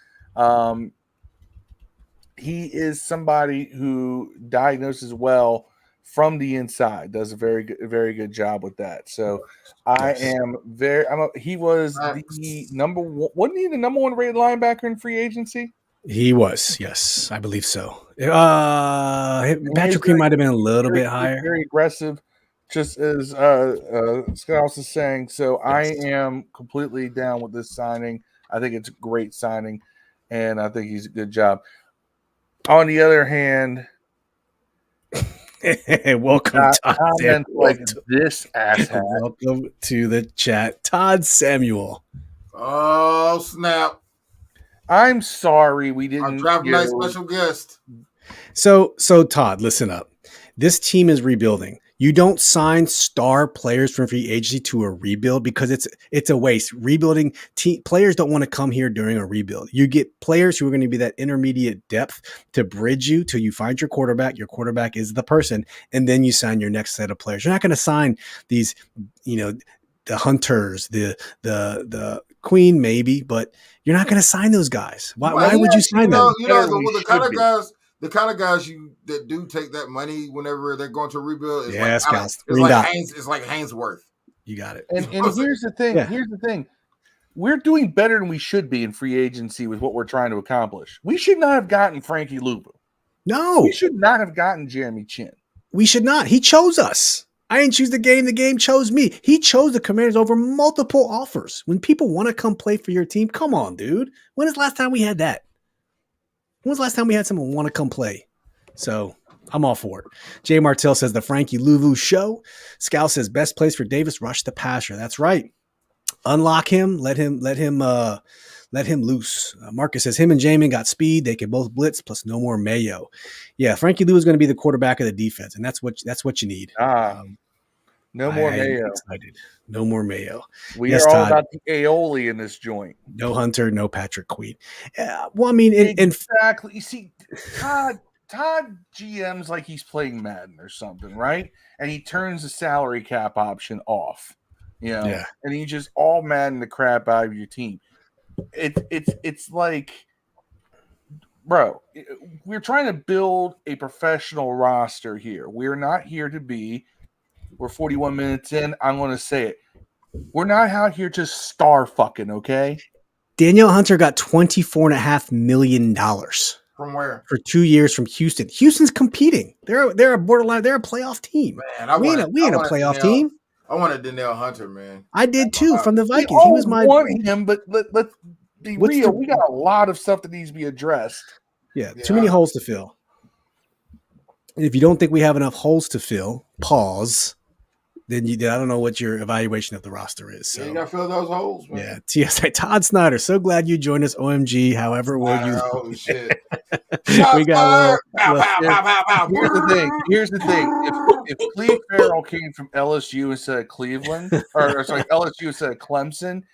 He is somebody who diagnoses well from the inside, does a very good job with that. So he was the number one. Wasn't he the number one rated linebacker in free agency? He was, yes, I believe so. Patrick Queen might have been a little bit higher. Very aggressive, just as Scott was saying. So yes. I am completely down with this signing. I think it's a great signing, and I think he's a good job. On the other hand, welcome, Todd. Like this asshat. Welcome to the chat, Todd Samuel. Oh snap! I'm sorry we didn't. Our draft night special guest. So Todd, listen up. This team is rebuilding. You don't sign star players from free agency to a rebuild because it's a waste. Rebuilding players don't want to come here during a rebuild. You get players who are going to be that intermediate depth to bridge you till you find your quarterback. Your quarterback is the person, and then you sign your next set of players. You're not going to sign these, the Hunters, the Queen maybe, but you're not going to sign those guys. Why would you sign them? The kind of guys that do take that money whenever they're going to rebuild is it's like Hainsworth. You got it. And here's the thing. Yeah. Here's the thing. We're doing better than we should be in free agency with what we're trying to accomplish. We should not have gotten Frankie Luvu. No. We should not have gotten Jeremy Chinn. We should not. He chose us. I didn't choose the game. The game chose me. He chose the Commanders over multiple offers. When people want to come play for your team, come on, dude. When is the last time we had that? When was the last time we had someone want to come play? So I'm all for it. Jay Martell says the Frankie Luvu show. Scout says best place for Davis, rush the passer. That's right. Unlock him. Let him loose. Marcus says him and Jamin got speed. They can both blitz plus no more Mayo. Yeah, Frankie Luvu is going to be the quarterback of the defense, and that's what you need. No more Mayo. Excited. No more Mayo. We are all Todd, about the aioli in this joint. No Hunter, no Patrick Queen. Well, I mean, exactly. You see, Todd GM's like he's playing Madden or something, right? And he turns the salary cap option off, and he just all Madden the crap out of your team. It's like bro, we're trying to build a professional roster here. We're not here to be. We're 41 minutes in. I'm going to say it. We're not out here just star fucking, okay? Danielle Hunter got $24.5 million From where? for 2 years from Houston. Houston's competing. They're a borderline. They're a playoff team. Man, we ain't a playoff team. I wanted Danielle Hunter, man. I did too from the Vikings. We He was my want him, but let's be real. We got a lot of stuff that needs to be addressed. Yeah, too many holes to fill. And if you don't think we have enough holes to fill, pause. Then I don't know what your evaluation of the roster is. So you gotta fill those holes, man. Yeah, TSI Todd Snyder. So glad you joined us. OMG. However, will you? Oh shit! We got. Here's the thing. If Cleve Farrell came from LSU instead of Cleveland, or sorry, LSU instead of Clemson,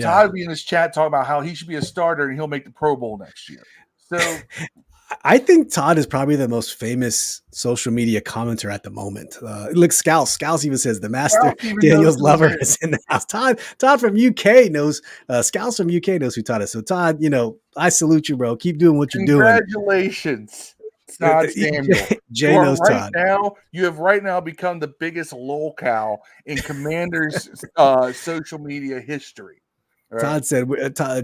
Todd would be in this chat talking about how he should be a starter and he'll make the Pro Bowl next year. So. I think Todd is probably the most famous social media commenter at the moment. Look, Scouse even says the master Daniel's lover is in the house. Todd from UK knows. Scouse from UK knows who Todd is. So Todd, I salute you, bro. Keep doing what you're doing. Congratulations, Todd Samuel. Jay knows Todd. You have right now become the biggest lolcow in Commanders social media history. Right.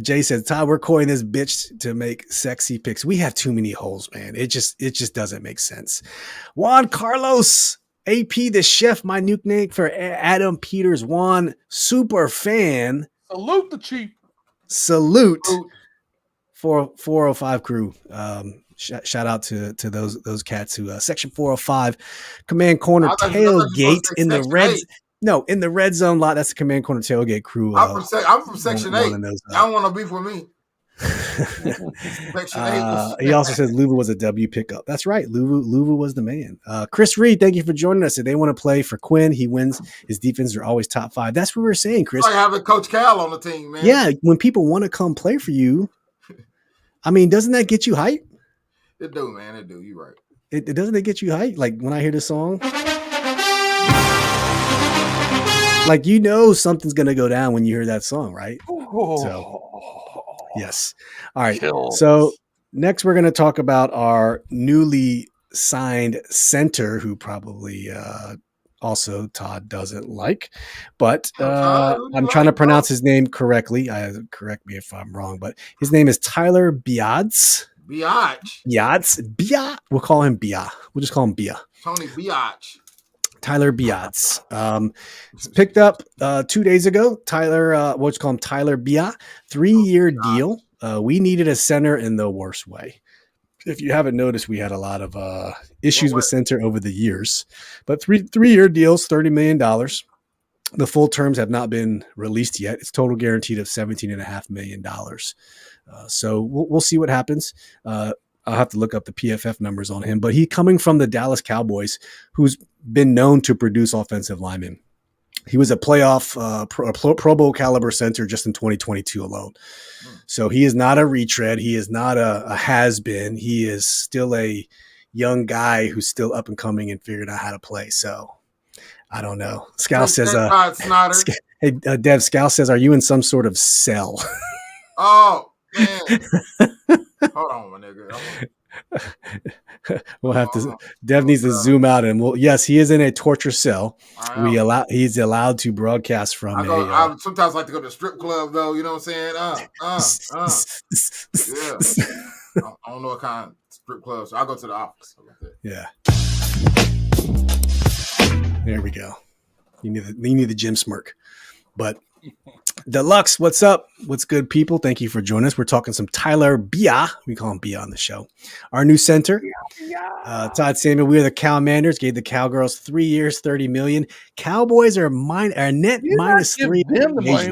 Jay said, Todd, we're coining this bitch to make sexy pics. We have too many holes, man. It just doesn't make sense. Juan Carlos, AP the chef, my nickname for Adam Peters. Juan, super fan. Salute the chief. Salute. 405 crew. Shout out to those cats who Section 405 Command Corner tailgate in the red. No, in the red zone lot. That's the Command Corner tailgate crew. I'm from Section 8. I don't want to beef with me. Section 8. He also says Luvu was a W pickup. That's right. Luvu was the man. Chris Reed, thank you for joining us. If they want to play for Quinn, he wins. His defenses are always top 5. That's what we were saying, Chris. Like having Coach Cal on the team, man. Yeah, when people want to come play for you, I mean, doesn't that get you hype? It do, man. It do. You're right. It doesn't it get you hype? Like when I hear this song. Like, something's going to go down when you hear that song, right? So, yes. All right. So next we're going to talk about our newly signed center who probably also Todd doesn't like, but I'm trying to pronounce his name correctly. Correct me if I'm wrong, but his name is Tyler Biatz. Biatz. We'll call him Bia. We'll just call him Bia. Tony Biatz. Tyler Biatz. Picked up 2 days ago. Tyler, we'll just call him Tyler Bia. 3-year deal. We needed a center in the worst way. If you haven't noticed, we had a lot of issues with center over the years. But three-year deals, $30 million. The full terms have not been released yet. It's total guaranteed of $17.5 million. So we'll see what happens. I'll have to look up the PFF numbers on him, but he coming from the Dallas Cowboys, who's been known to produce offensive linemen. He was a playoff Pro Bowl caliber center just in 2022 alone. So he is not a retread. He is not a has-been. He is still a young guy who's still up and coming and figuring out how to play. So I don't know. Scout says, hey, Dev, Scout says, are you in some sort of cell? Oh, man. Hold on, my nigga. We'll have to. Dev needs to zoom out, and yes, he is in a torture cell. He's allowed to broadcast from. I sometimes like to go to the strip club, though. You know what I'm saying? Yeah. I don't know what kind of strip club, so I'll go to the office. Yeah. There we go. You need the gym smirk, but. Deluxe, what's up? What's good, people? Thank you for joining us. We're talking some Tyler Bia. We call him Bia on the show. Our new center, Todd Samuel. We are the Commanders. Gave the Cowgirls 3 years, $30 million. Cowboys are net minus 3. Them the money.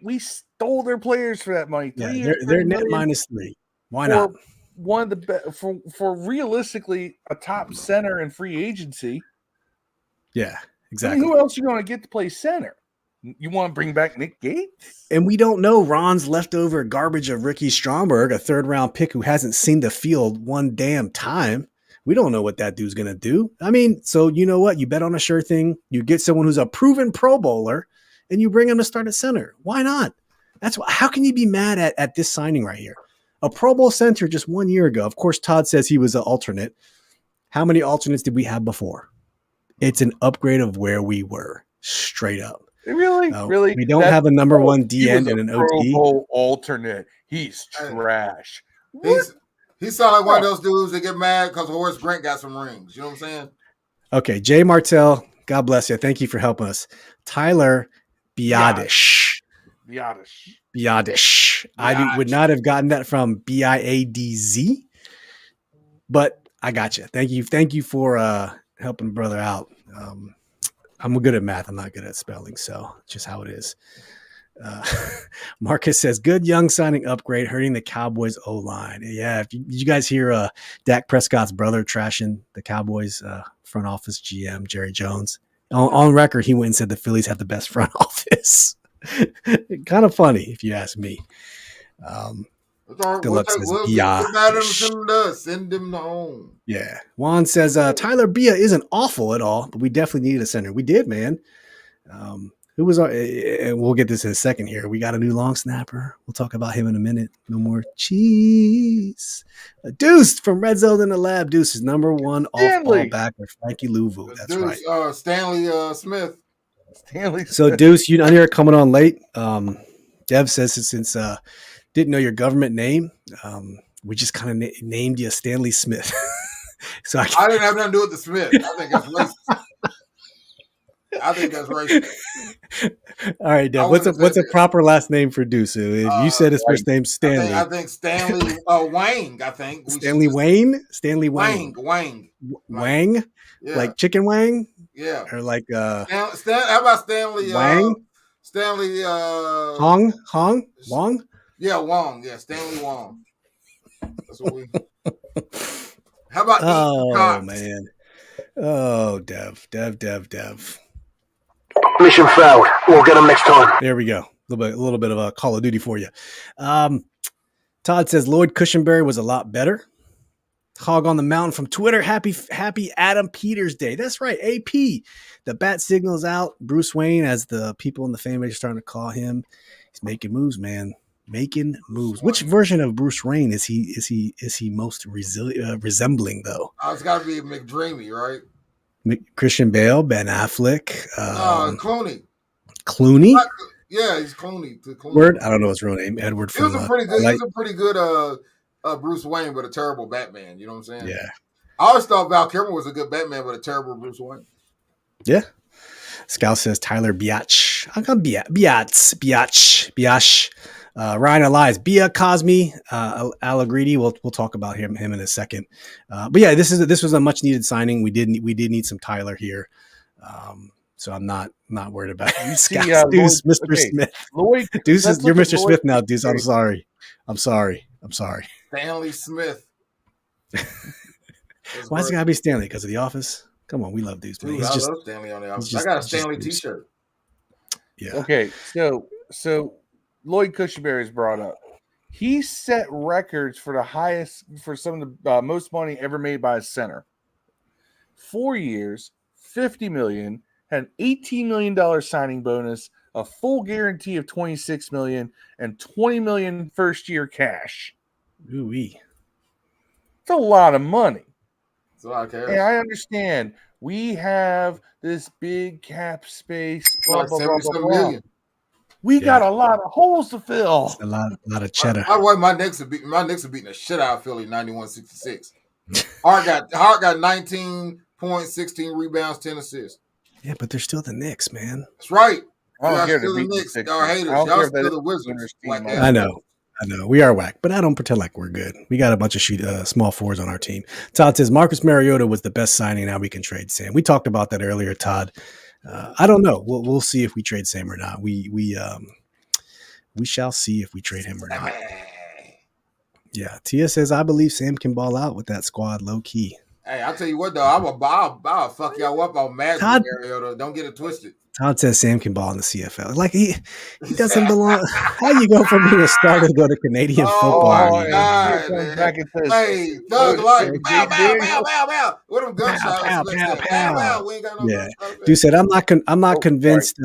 We stole their players for that money. They're net minus 3. Why not? One of the best for realistically a top center in free agency. Yeah, exactly. I mean, who else you going to get to play center? You want to bring back Nick Gates? And we don't know Ron's leftover garbage of Ricky Stromberg, a 3rd-round pick who hasn't seen the field one damn time. We don't know what that dude's going to do. I mean, so you know what? You bet on a sure thing. You get someone who's a proven Pro Bowler, and you bring him to start at center. Why not? How can you be mad at this signing right here? a Pro Bowl center just 1 year ago. Of course, Todd says he was an alternate. How many alternates did we have before? It's an upgrade of where we were, straight up. Really? Really? We don't have a number one He was DN and an a Pro OT. Bowl alternate. He's trash. He sound like one of those dudes that get mad because Horace Grant got some rings. You know what I'm saying? Okay, Jay Martell, God bless you. Thank you for helping us. Tyler Biadish. I would not have gotten that from Biadz, but I got you. Thank you for helping brother out. I'm good at math. I'm not good at spelling, so just how it is. Marcus says, good young signing upgrade, hurting the Cowboys O-line. Yeah, did you guys hear Dak Prescott's brother trashing the Cowboys front office GM, Jerry Jones? On record, he went and said the Phillies have the best front office. Kind of funny, if you ask me. Deluxe says, send him home. Yeah. Juan says, Tyler Bia isn't awful at all, but we definitely needed a center. We did, man. Who was our, and we'll get this in a second here. We got a new long snapper. We'll talk about him in a minute. No more cheese. Deuce from Red Zone in the Lab. Deuce is number one off-ball backer, Frankie Luvu. That's Deuce, right. Stanley Smith. So Deuce, I know you're coming on late. Dev says since didn't know your government name, we just kind of named you Stanley Smith. So I didn't have nothing to do with the Smith. I think that's racist. All right, Dev. What's a proper last name for Deuce? If you said his first name Stanley. I think Stanley Wang. I think Stanley Wayne. Stanley Wang. Wang. Yeah. Like chicken wang. Yeah. Or like how about Stanley Wang? Stanley Hong Wong. Yeah, Wong. Yeah, Stanley Wong. That's what we. How about? Oh man. Oh, Dev. Mission failed. We'll get them next time. There we go. A little bit of a Call of Duty for you. Todd says Lloyd Cushenberry was a lot better. Hog on the Mountain from Twitter. Happy Adam Peters Day. That's right. AP. The bat signal's out. Bruce Wayne, as the people in the fan base are starting to call him. He's making moves, man. Making moves. Which version of Bruce Wayne is he most resembling though? It's got to be McDreamy, right? Christian Bale, Ben Affleck, Clooney. Clooney. Yeah, he's Clooney. Word. I don't know his real name. Edward. He was a pretty good Bruce Wayne, but a terrible Batman. You know what I'm saying? Yeah. I always thought Val Kilmer was a good Batman, but a terrible Bruce Wayne. Yeah. Scout says Tyler Biatch. I got Biatch. Ryan Elias, Bia Cosme, Allegridi. We'll talk about him in a second. But yeah, this was a much needed signing. We did need some Tyler here. So I'm not worried about it. Scott, Deuce, Mr. Okay. Smith. Lloyd, Deuce, you're Mr. Smith now, Deuce. I'm sorry. Stanley Smith. Why is it gotta be Stanley? Because of The Office? Come on, we love Deuce. Dude, I love Stanley on The Office. I got a Stanley T-shirt. Yeah. Okay, so Lloyd Cushenberry is brought up. He set records for some of the most money ever made by a center. 4 years, $50 million, had an $18 million signing bonus, a full guarantee of $26 million, and $20 million first year cash. Ooh-wee. It's a lot of money. It's a lot of cash. Hey, I understand. We have this big cap space. Blah, blah, blah, blah, blah. We got a lot of holes to fill. It's a lot of cheddar. My Knicks are beating the shit out of Philly 91-66. Hart got 19 points, 16 rebounds, 10 assists. Yeah, but they're still the Knicks, man. That's right. I don't care still the Knicks. Y'all haters. Y'all still the Wizards. I know. We are whack, but I don't pretend like we're good. We got a bunch of small forwards on our team. Todd says Marcus Mariota was the best signing. Now we can trade Sam. We talked about that earlier, Todd. I don't know. We'll see if we trade Sam or not. We shall see if we trade him or not. Yeah. Tia says I believe Sam can ball out with that squad low key. Hey, I'll tell you what though, I'll fuck y'all up on Magic Mariota. Don't get it twisted. Todd says Sam can ball in the CFL. Like he doesn't belong. How you go from being a starter to go to Canadian football? Oh, God, man. Hey, Thug Life. Bow, bow, bow, bow, bow. What them gunshots? Pow. Yeah. Dude said I'm not convinced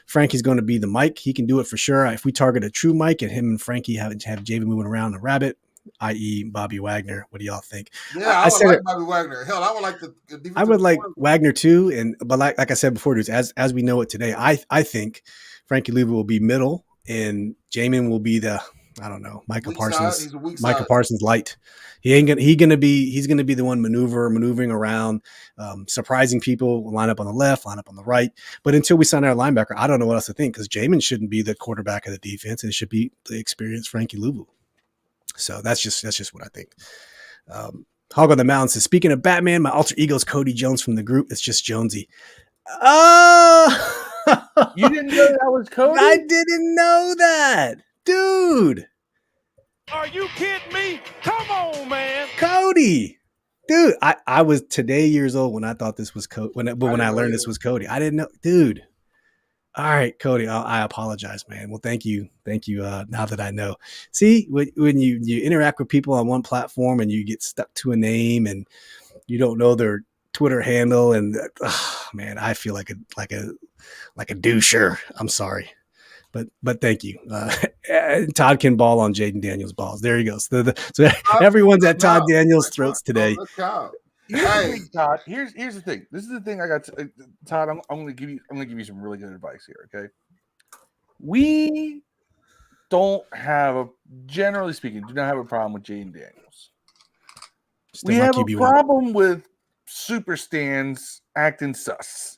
Frankie's going to be the Mike. He can do it for sure. If we target a true Mike and him and Frankie have Javen moving around the rabbit, i.e. Bobby Wagner, what do y'all think? Yeah, I would like Bobby Wagner. Hell, I would like the I would like Wagner too, but like I said before, dudes, as we know it today, I think Frankie Luvu will be middle and Jamin will be the, I don't know, Micah Parsons. Micah Parsons light. He's gonna be the one maneuvering around, surprising people. Line up on the left, line up on the right. But until we sign our linebacker, I don't know what else to think because Jamin shouldn't be the quarterback of the defense. It should be the experienced Frankie Luvu. So that's just what I think. Hog on the Mountain says, speaking of Batman, my alter ego is Cody Jones from the group. It's just Jonesy. Oh, you didn't know that was Cody? I didn't know that. Dude. Are you kidding me? Come on, man. Cody. Dude, I was today years old when I thought this was Cody. When I learned this was Cody. I didn't know. Dude. All right, Cody, I apologize, man. Well, thank you. Now that I know. See, when you interact with people on one platform and you get stuck to a name and you don't know their Twitter handle, and man, I feel like a doucher. I'm sorry, but thank you. Todd can ball on Jaden Daniels' balls. There he goes. So everyone's at Todd Daniels' throats today. Here's the thing, Todd. Here's the thing. This is the thing I got to, Todd. I'm going to give you some really good advice here. Okay, we don't have generally speaking, do not have a problem with Jaden Daniels. We have a problem with super stands acting sus.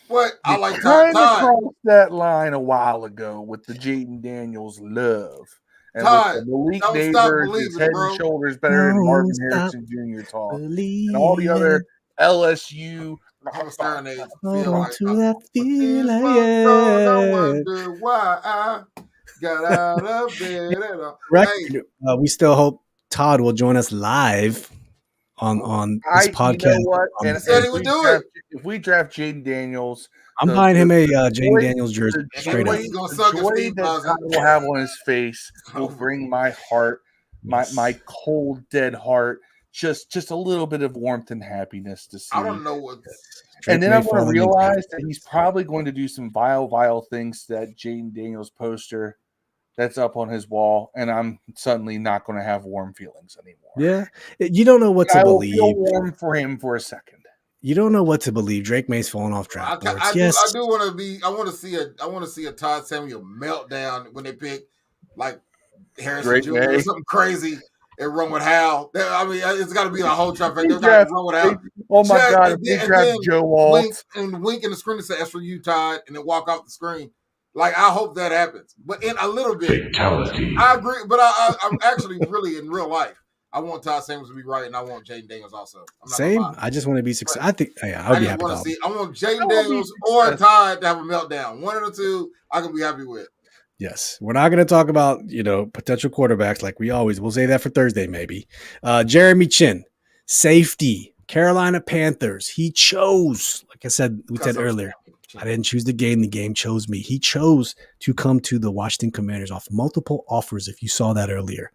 What I like Todd crossed that line a while ago with the Jaden Daniels love. And Todd, Malik Neighbors is head and shoulders better than Marvin Harrison Jr. talk. And all the other LSU. I'm starting to feel that feeling. I wonder why I got out of bed. Hey. We still hope Todd will join us live on this podcast. You know what? And said he would do it. If we draft Jaden Daniels, I'm buying him a Jaden Daniels jersey. Straight up. The joy that Todd will have on his face will bring my heart, my cold, dead heart, just a little bit of warmth and happiness to see. I don't know what. And then I'm going to realize that he's probably going to do some vile things to that Jaden Daniels poster that's up on his wall, and I'm suddenly not going to have warm feelings anymore. Yeah, you don't know what to believe. I will feel warm for him for a second. You don't know what to believe. Drake May's falling off draft boards. I do want to be. I want to see a Todd Samuel meltdown when they pick like Harrison Drake Jr. May. or something crazy and run with Hal. I mean, it's got to be a whole trifecta. Run with Hal. Oh my God! If they draft Joe Walt wink in the screen and say, "That's for you, Todd," and then walk off the screen. Like, I hope that happens, but in a little bit. Fatality. I agree, but I'm actually really in real life. I want Todd Samuels to be right, and I want Jaden Daniels also. Same. I just want to be successful. I think. Yeah, I would be happy. I want Jaden Daniels or Todd to have a meltdown. One of the two, I can be happy with. Yes, we're not going to talk about potential quarterbacks like we always. We'll say that for Thursday, maybe. Jeremy Chinn, safety, Carolina Panthers. He chose, like I said, we said earlier. I didn't choose the game. The game chose me. He chose to come to the Washington Commanders off multiple offers. If you saw that earlier,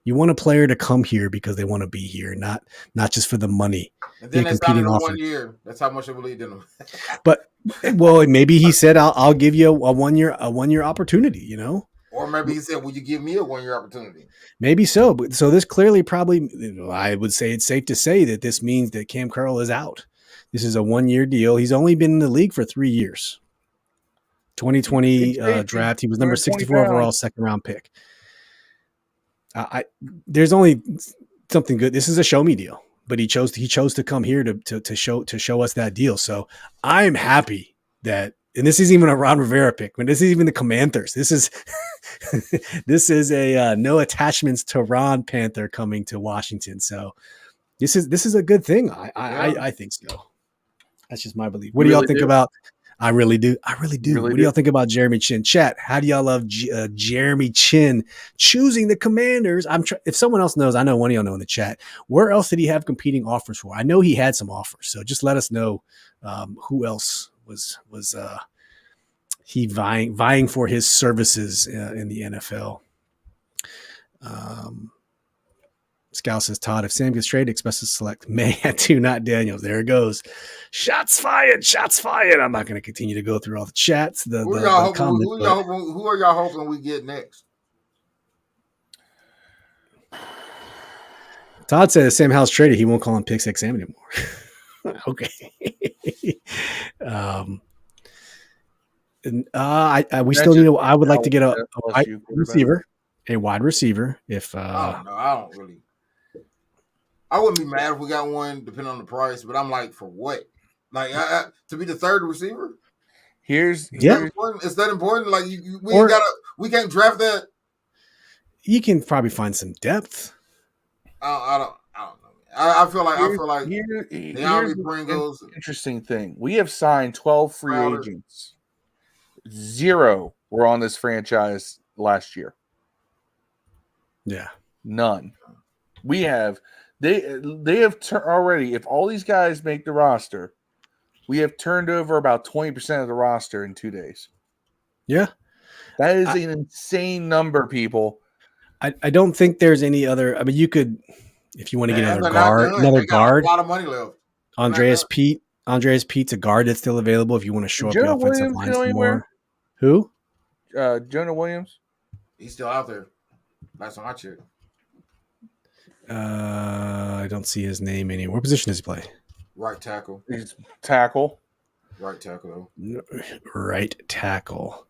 you want a player to come here because they want to be here, not just for the money. And then they signed him 1 year. That's how much I believed in him. But maybe he said, "I'll give you a 1 year opportunity." Or maybe he said, "Will you give me a 1 year opportunity?" Maybe so. But so this clearly probably, I would say it's safe to say that this means that Cam Curl is out. This is a 1 year deal. He's only been in the league for 3 years. 2020 draft. He was number 64 overall, second round pick. There's only something good. This is a show me deal, but he chose to come here to show us that deal. So I'm happy that, and this isn't even a Ron Rivera pick. This is even the Commanders. This is a no attachments to Ron Panther coming to Washington. So this is a good thing. I think so. That's just my belief. What do y'all think about? I really do. What do y'all think about Jeremy Chinn? Chat, how do y'all love Jeremy Chinn choosing the Commanders? If someone else knows, I know one of y'all know in the chat. Where else did he have competing offers for? I know he had some offers, so just let us know who else was he vying for his services in the NFL. Scout says, Todd, if Sam gets traded, expect to select May at 2, not Daniels. There it goes. Shots fired. Shots fired. I'm not going to continue to go through all the chats, the comments. Who are y'all hoping we get next? Todd said if Sam Howell's traded, he won't call him Pick 6 Sam anymore. Okay. We still need I would like to get a wide receiver. A wide receiver. If I don't really. I wouldn't be mad if we got one, depending on the price. But I'm like, for what? Like to be the third receiver? Is that important? Like we can't draft that. You can probably find some depth. I don't know. I feel like the Army Pringles. Interesting thing. We have signed 12 free agents. 0 were on this franchise last year. Yeah, none. We have they have already. If all these guys make the roster, we have turned over about 20% of the roster in 2 days. Yeah, that is an insane number, people. I don't think there's any other. I mean, you could, if you want to get another guard. A lot of money left. Andreas Pete's a guard that's still available if you want to show up your offensive line some more. Who? Jonah Williams. He's still out there. Last time I checked. I don't see his name anywhere. What position does he play? Right tackle. He's tackle. Right tackle. Right tackle.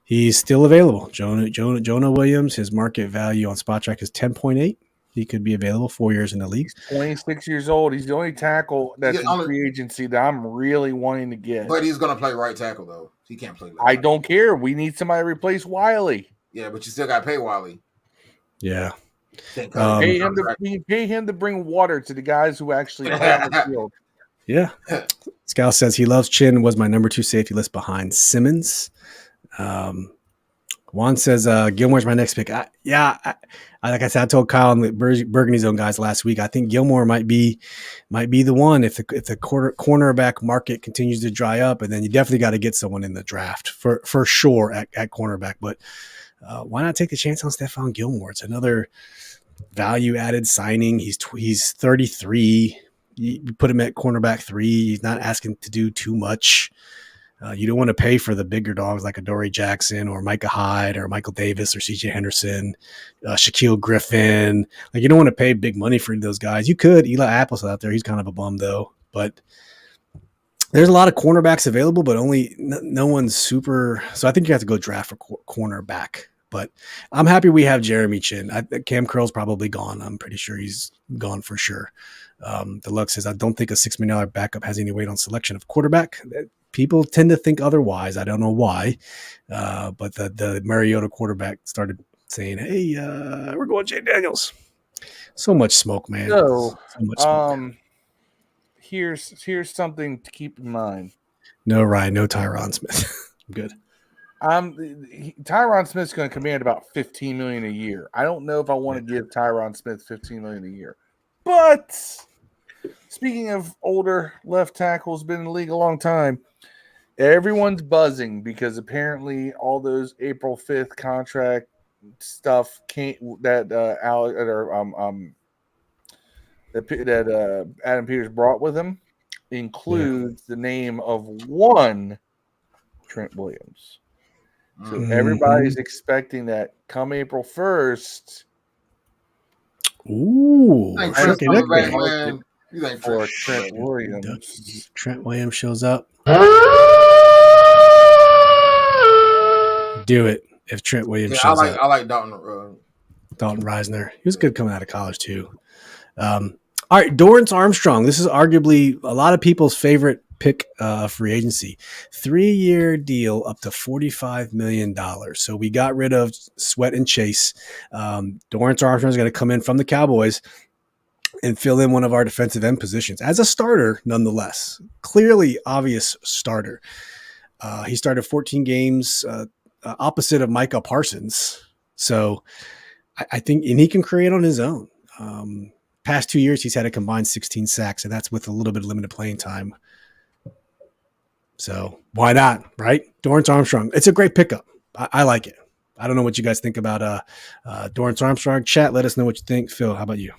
He's still available. Jonah Williams. His market value on SpotTrack is 10.8. He could be available 4 years in the league. 26 years old. He's the only tackle that's in free agency that I'm really wanting to get. But he's going to play right tackle though. He can't play left. I don't care. We need somebody to replace Wiley. Yeah, but you still got to pay Wiley. Yeah. Pay him to bring water to the guys who actually have the field. Yeah. Scal says he loves Chinn, was my number 2 safety list behind Simmons. Juan says Gilmore's my next pick. Like I said, I told Kyle and the Burgundy Zone guys last week, I think Gilmore might be the one if the cornerback market continues to dry up, and then you definitely got to get someone in the draft for sure at cornerback. But why not take the chance on Stephon Gilmore? It's another value-added signing. He's 33. You put him at cornerback 3. He's not asking to do too much. You don't want to pay for the bigger dogs like Adoree Jackson or Micah Hyde or Michael Davis or CJ Henderson, Shaquille Griffin. Like, you don't want to pay big money for those guys. You could. Eli Apple's out there. He's kind of a bum though. But there's a lot of cornerbacks available, but only no one's super. So I think you have to go draft for cornerback. But I'm happy we have Jeremy Chinn. Cam Curl's probably gone. I'm pretty sure he's gone for sure. Deluxe says, I don't think a $6 million backup has any weight on selection of quarterback. People tend to think otherwise. I don't know why. But the Mariota quarterback started saying, hey, we're going Jay Daniels. So much smoke, man. So much smoke. Here's something to keep in mind. No Ryan, no Tyron Smith. I'm good. Tyron Smith's going to command about $15 million a year. I don't know if I want to give Tyron Smith $15 million a year. But speaking of older left tackles, been in the league a long time, everyone's buzzing because apparently all those April 5th contract stuff that Adam Peters brought with him includes the name of one Trent Williams. So everybody's expecting that come April 1st. Ooh, Trent Williams. Trent Williams shows up. Do it if Trent Williams shows up. I like Dalton Reisner. He was good coming out of college too. All right, Dorance Armstrong. This is arguably a lot of people's favorite pick free agency. 3-year deal up to $45 million. So we got rid of Sweat and Chase. Dorance Armstrong is going to come in from the Cowboys and fill in one of our defensive end positions as a starter, nonetheless. Clearly obvious starter. He started 14 games opposite of Micah Parsons. So I think, and he can create on his own. Past 2 years, he's had a combined 16 sacks, and that's with a little bit of limited playing time. So why not, right? Dorance Armstrong. It's a great pickup. I like it. I don't know what you guys think about Dorance Armstrong. Chat, let us know what you think. Phil, how about you?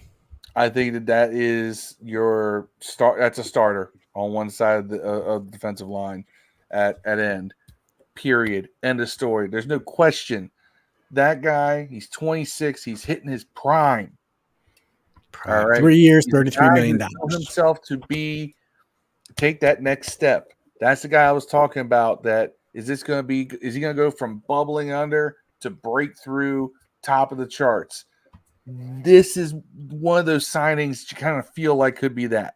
I think that is your start. That's a starter on one side of the defensive line at end. Period. End of story. There's no question. That guy, he's 26. He's hitting his prime. All right. 3 years, He's a $33 guy million. who's shown himself to take that next step. That's the guy I was talking about. Is he going to go from bubbling under to breakthrough top of the charts? This is one of those signings you kind of feel like could be that.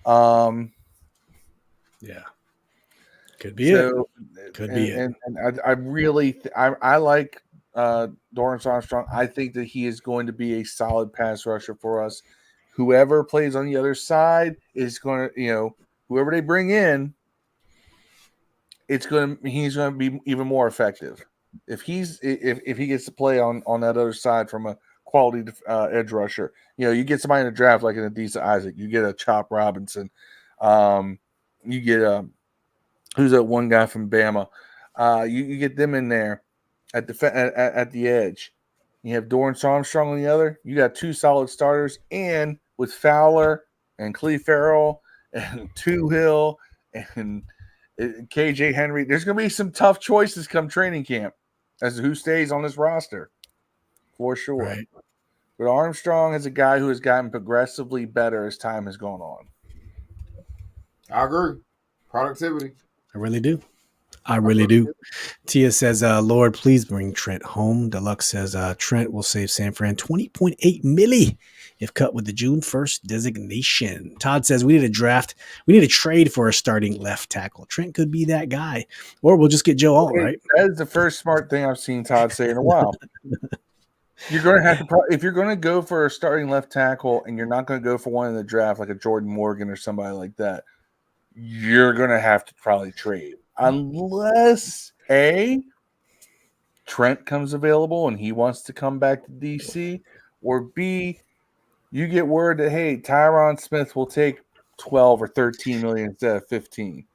Yeah. Could be it. Could be it. And I really I like Dorance Armstrong. I think that he is going to be a solid pass rusher for us. Whoever plays on the other side is going to, whoever they bring in, he's going to be even more effective. If he gets to play on that other side from a quality edge rusher, you get somebody in the draft like an Adisa Isaac, you get a Chop Robinson, you get who's that one guy from Bama, you get them in there at the edge. You have Dorance Armstrong on the other. You got two solid starters, and with Fowler and Cleve Farrell and Hill and KJ Henry, there's going to be some tough choices come training camp as to who stays on this roster, for sure. Right. But Armstrong is a guy who has gotten progressively better as time has gone on. I agree. Productivity. I really do. Tia says, Lord, please bring Trent home. Deluxe says, Trent will save San Fran $20.8 million if cut with the June 1st designation. Todd says, we need a draft. We need a trade for a starting left tackle. Trent could be that guy. Or we'll just get Joe Alt, right? That is the first smart thing I've seen Todd say in a while. You're going to have to if you're going to go for a starting left tackle and you're not going to go for one in the draft like a Jordan Morgan or somebody like that, you're going to have to probably trade. Unless Trent comes available and he wants to come back to DC, or B, you get word that Tyron Smith will take 12 or 13 million instead of 15.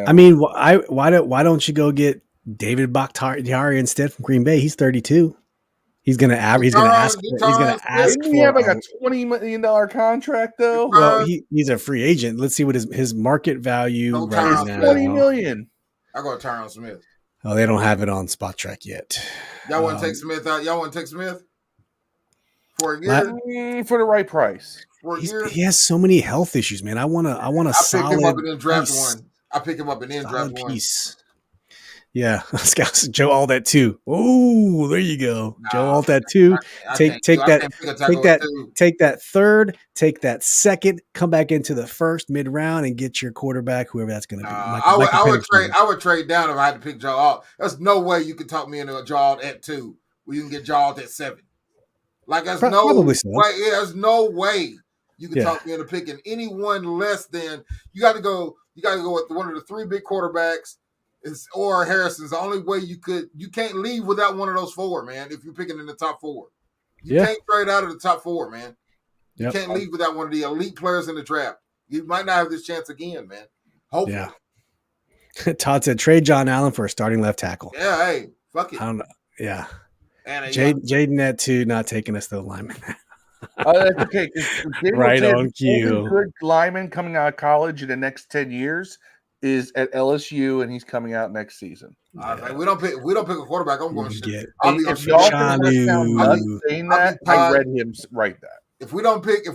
I mean, why don't you go get David Bakhtiari instead from Green Bay? He's 32. He's gonna ask. He's gonna ask. Didn't he have like a $20 million contract though? Well, he's a free agent. Let's see what his market value right now. $20 million. I go Tyron Smith. Oh, they don't have it on Spot Track yet. Y'all want to take Smith out? Y'all want to take Smith for a year? For the right price. For a year? He has so many health issues, man. I want a solid. I pick him up and then draft one. I pick him up and then draft one. Piece. Yeah, Joe Alt at 2. Oh, there you go. Joe Alt at 2. Take that third, take that second, come back into the first mid round and get your quarterback, whoever that's going to be. I would trade down if I had to pick Joe Alt. There's no way you could talk me into a Joe Alt at 2. Where you can get Joe Alt at 7. Like there's no way. Yeah, there's no way you can talk me into picking anyone less than you got to go. You got to go with one of the 3 big quarterbacks. Or Harrison's the only way you can't leave without one of those 4, man. If you're picking in the top 4, you can't trade out of the top 4, man. You can't leave without one of the elite players in the draft. You might not have this chance again, man. Hopefully. Yeah. Todd said trade John Allen for a starting left tackle. Yeah, hey, fuck it. I don't know. Yeah. Jaden at 2, not taking us to the lineman. That's okay. Right on cue. Good lineman coming out of college in the next 10 years is at LSU, and he's coming out next season. We don't pick a quarterback. I'm going to shit. If y'all saying that, I read him write that. If we don't pick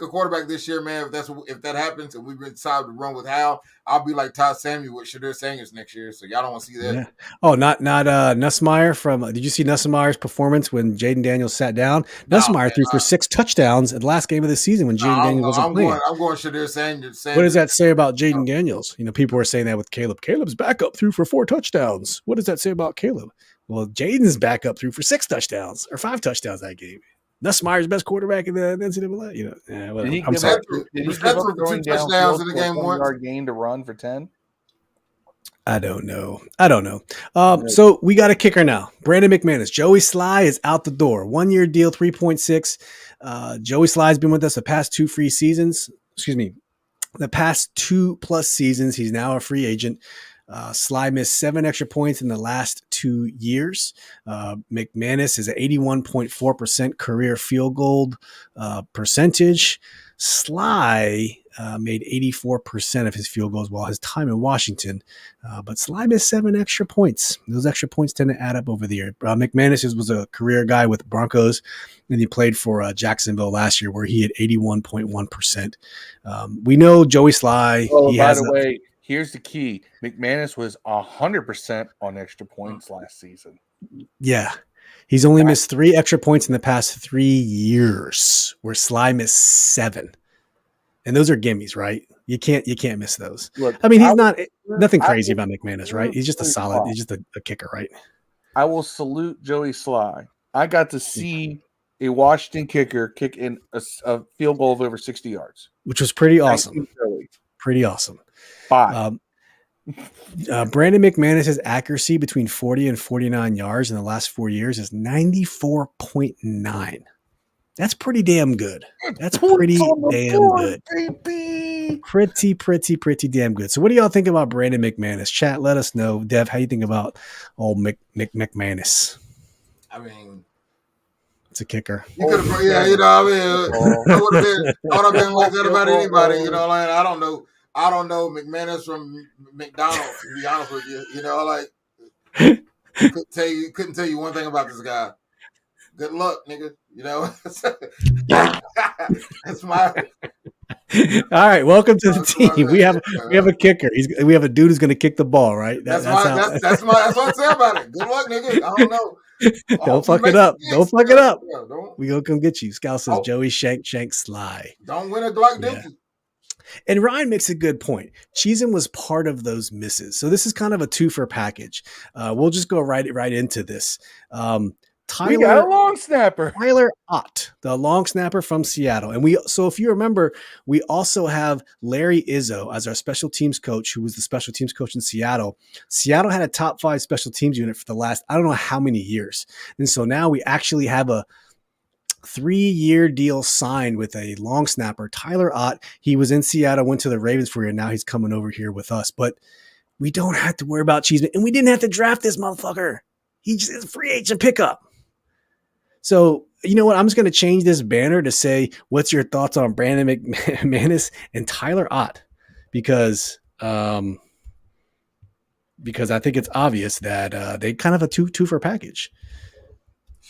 a quarterback this year, man, if that happens and we decide to run with Hal, I'll be like Todd Samuel with Shadir Sanders next year. So y'all don't want to see that. Yeah. Oh, not Nussmeier from. Did you see Nussmeier's performance when Jaden Daniels sat down? Nussmeier threw for 6 touchdowns in the last game of the season when Jaden Daniels wasn't playing. I'm going Shadir Sanders. What does that say about Jaden Daniels? People were saying that with Caleb. Caleb's backup threw for 4 touchdowns. What does that say about Caleb? Well, Jaden's backup threw for 6 touchdowns or 5 touchdowns that game. Nussmeier's best quarterback in the NCAA. Did he I'm sorry. Did he give up throwing touchdowns in the game once? Yard gain to run for 10? I don't know. So we got a kicker now. Brandon McManus. Joey Sly is out the door. 1-year deal, 3.6. Joey Sly has been with us the past 2 free seasons. Excuse me. The past 2+ seasons. He's now a free agent. Sly missed 7 extra points in the last 2 years. McManus is at 81.4% career field goal percentage. Sly made 84% of his field goals while his time in Washington, but Sly missed 7 extra points. Those extra points tend to add up over the year. McManus was a career guy with Broncos, and he played for Jacksonville last year, where he had 81.1%. We know Joey Sly. By the way, here's the key: McManus was 100% on extra points last season. Yeah. He's only missed 3 extra points in the past 3 years, where Sly missed 7. And those are gimmies, right? You can't miss those. Look, I mean, he's nothing crazy about McManus, right? He's just he's just a kicker, right? I will salute Joey Sly. I got to see a Washington kicker kick in a field goal of over 60 yards, which was pretty awesome. Pretty awesome. 5. Brandon McManus's accuracy between 40 and 49 yards in the last 4 years is 94.9. That's pretty damn good. That's pretty damn good. Baby. Pretty damn good. So what do y'all think about Brandon McManus? Chat, let us know. Dev, how you think about old McManus? I mean, it's a kicker. You could have, I mean, I would have been like that about anybody. Like I don't know McManus from McDonald's, to be honest with you. Like couldn't tell you one thing about this guy. Good luck, nigga. That's my. All right, welcome to the team. We have a kicker. We have a dude who's going to kick the ball, right? That's what I say about it. Good luck, nigga. I don't know. Don't fuck it up. Don't fuck it up. We gonna come get you. Scout says Joey Shank Sly. Don't win a Glock Dookie. And Ryan makes a good point. Cheeseman was part of those misses. So this is kind of a 2-for package. We'll just go right into this. We got a long snapper. Tyler Ott, the long snapper from Seattle. And so if you remember, we also have Larry Izzo as our special teams coach, who was the special teams coach in Seattle. Seattle had a top 5 special teams unit for the last, I don't know how many years. And so now we actually have a 3-year deal signed with a long snapper, Tyler Ott. He was in Seattle, went to the Ravens for a year. Now he's coming over here with us, but we don't have to worry about Cheeseman. And we didn't have to draft this motherfucker. He just is a free agent pickup. So, you know what? I'm just going to change this banner to say, what's your thoughts on Brandon McManus and Tyler Ott? Because I think it's obvious that they kind of a two-for package.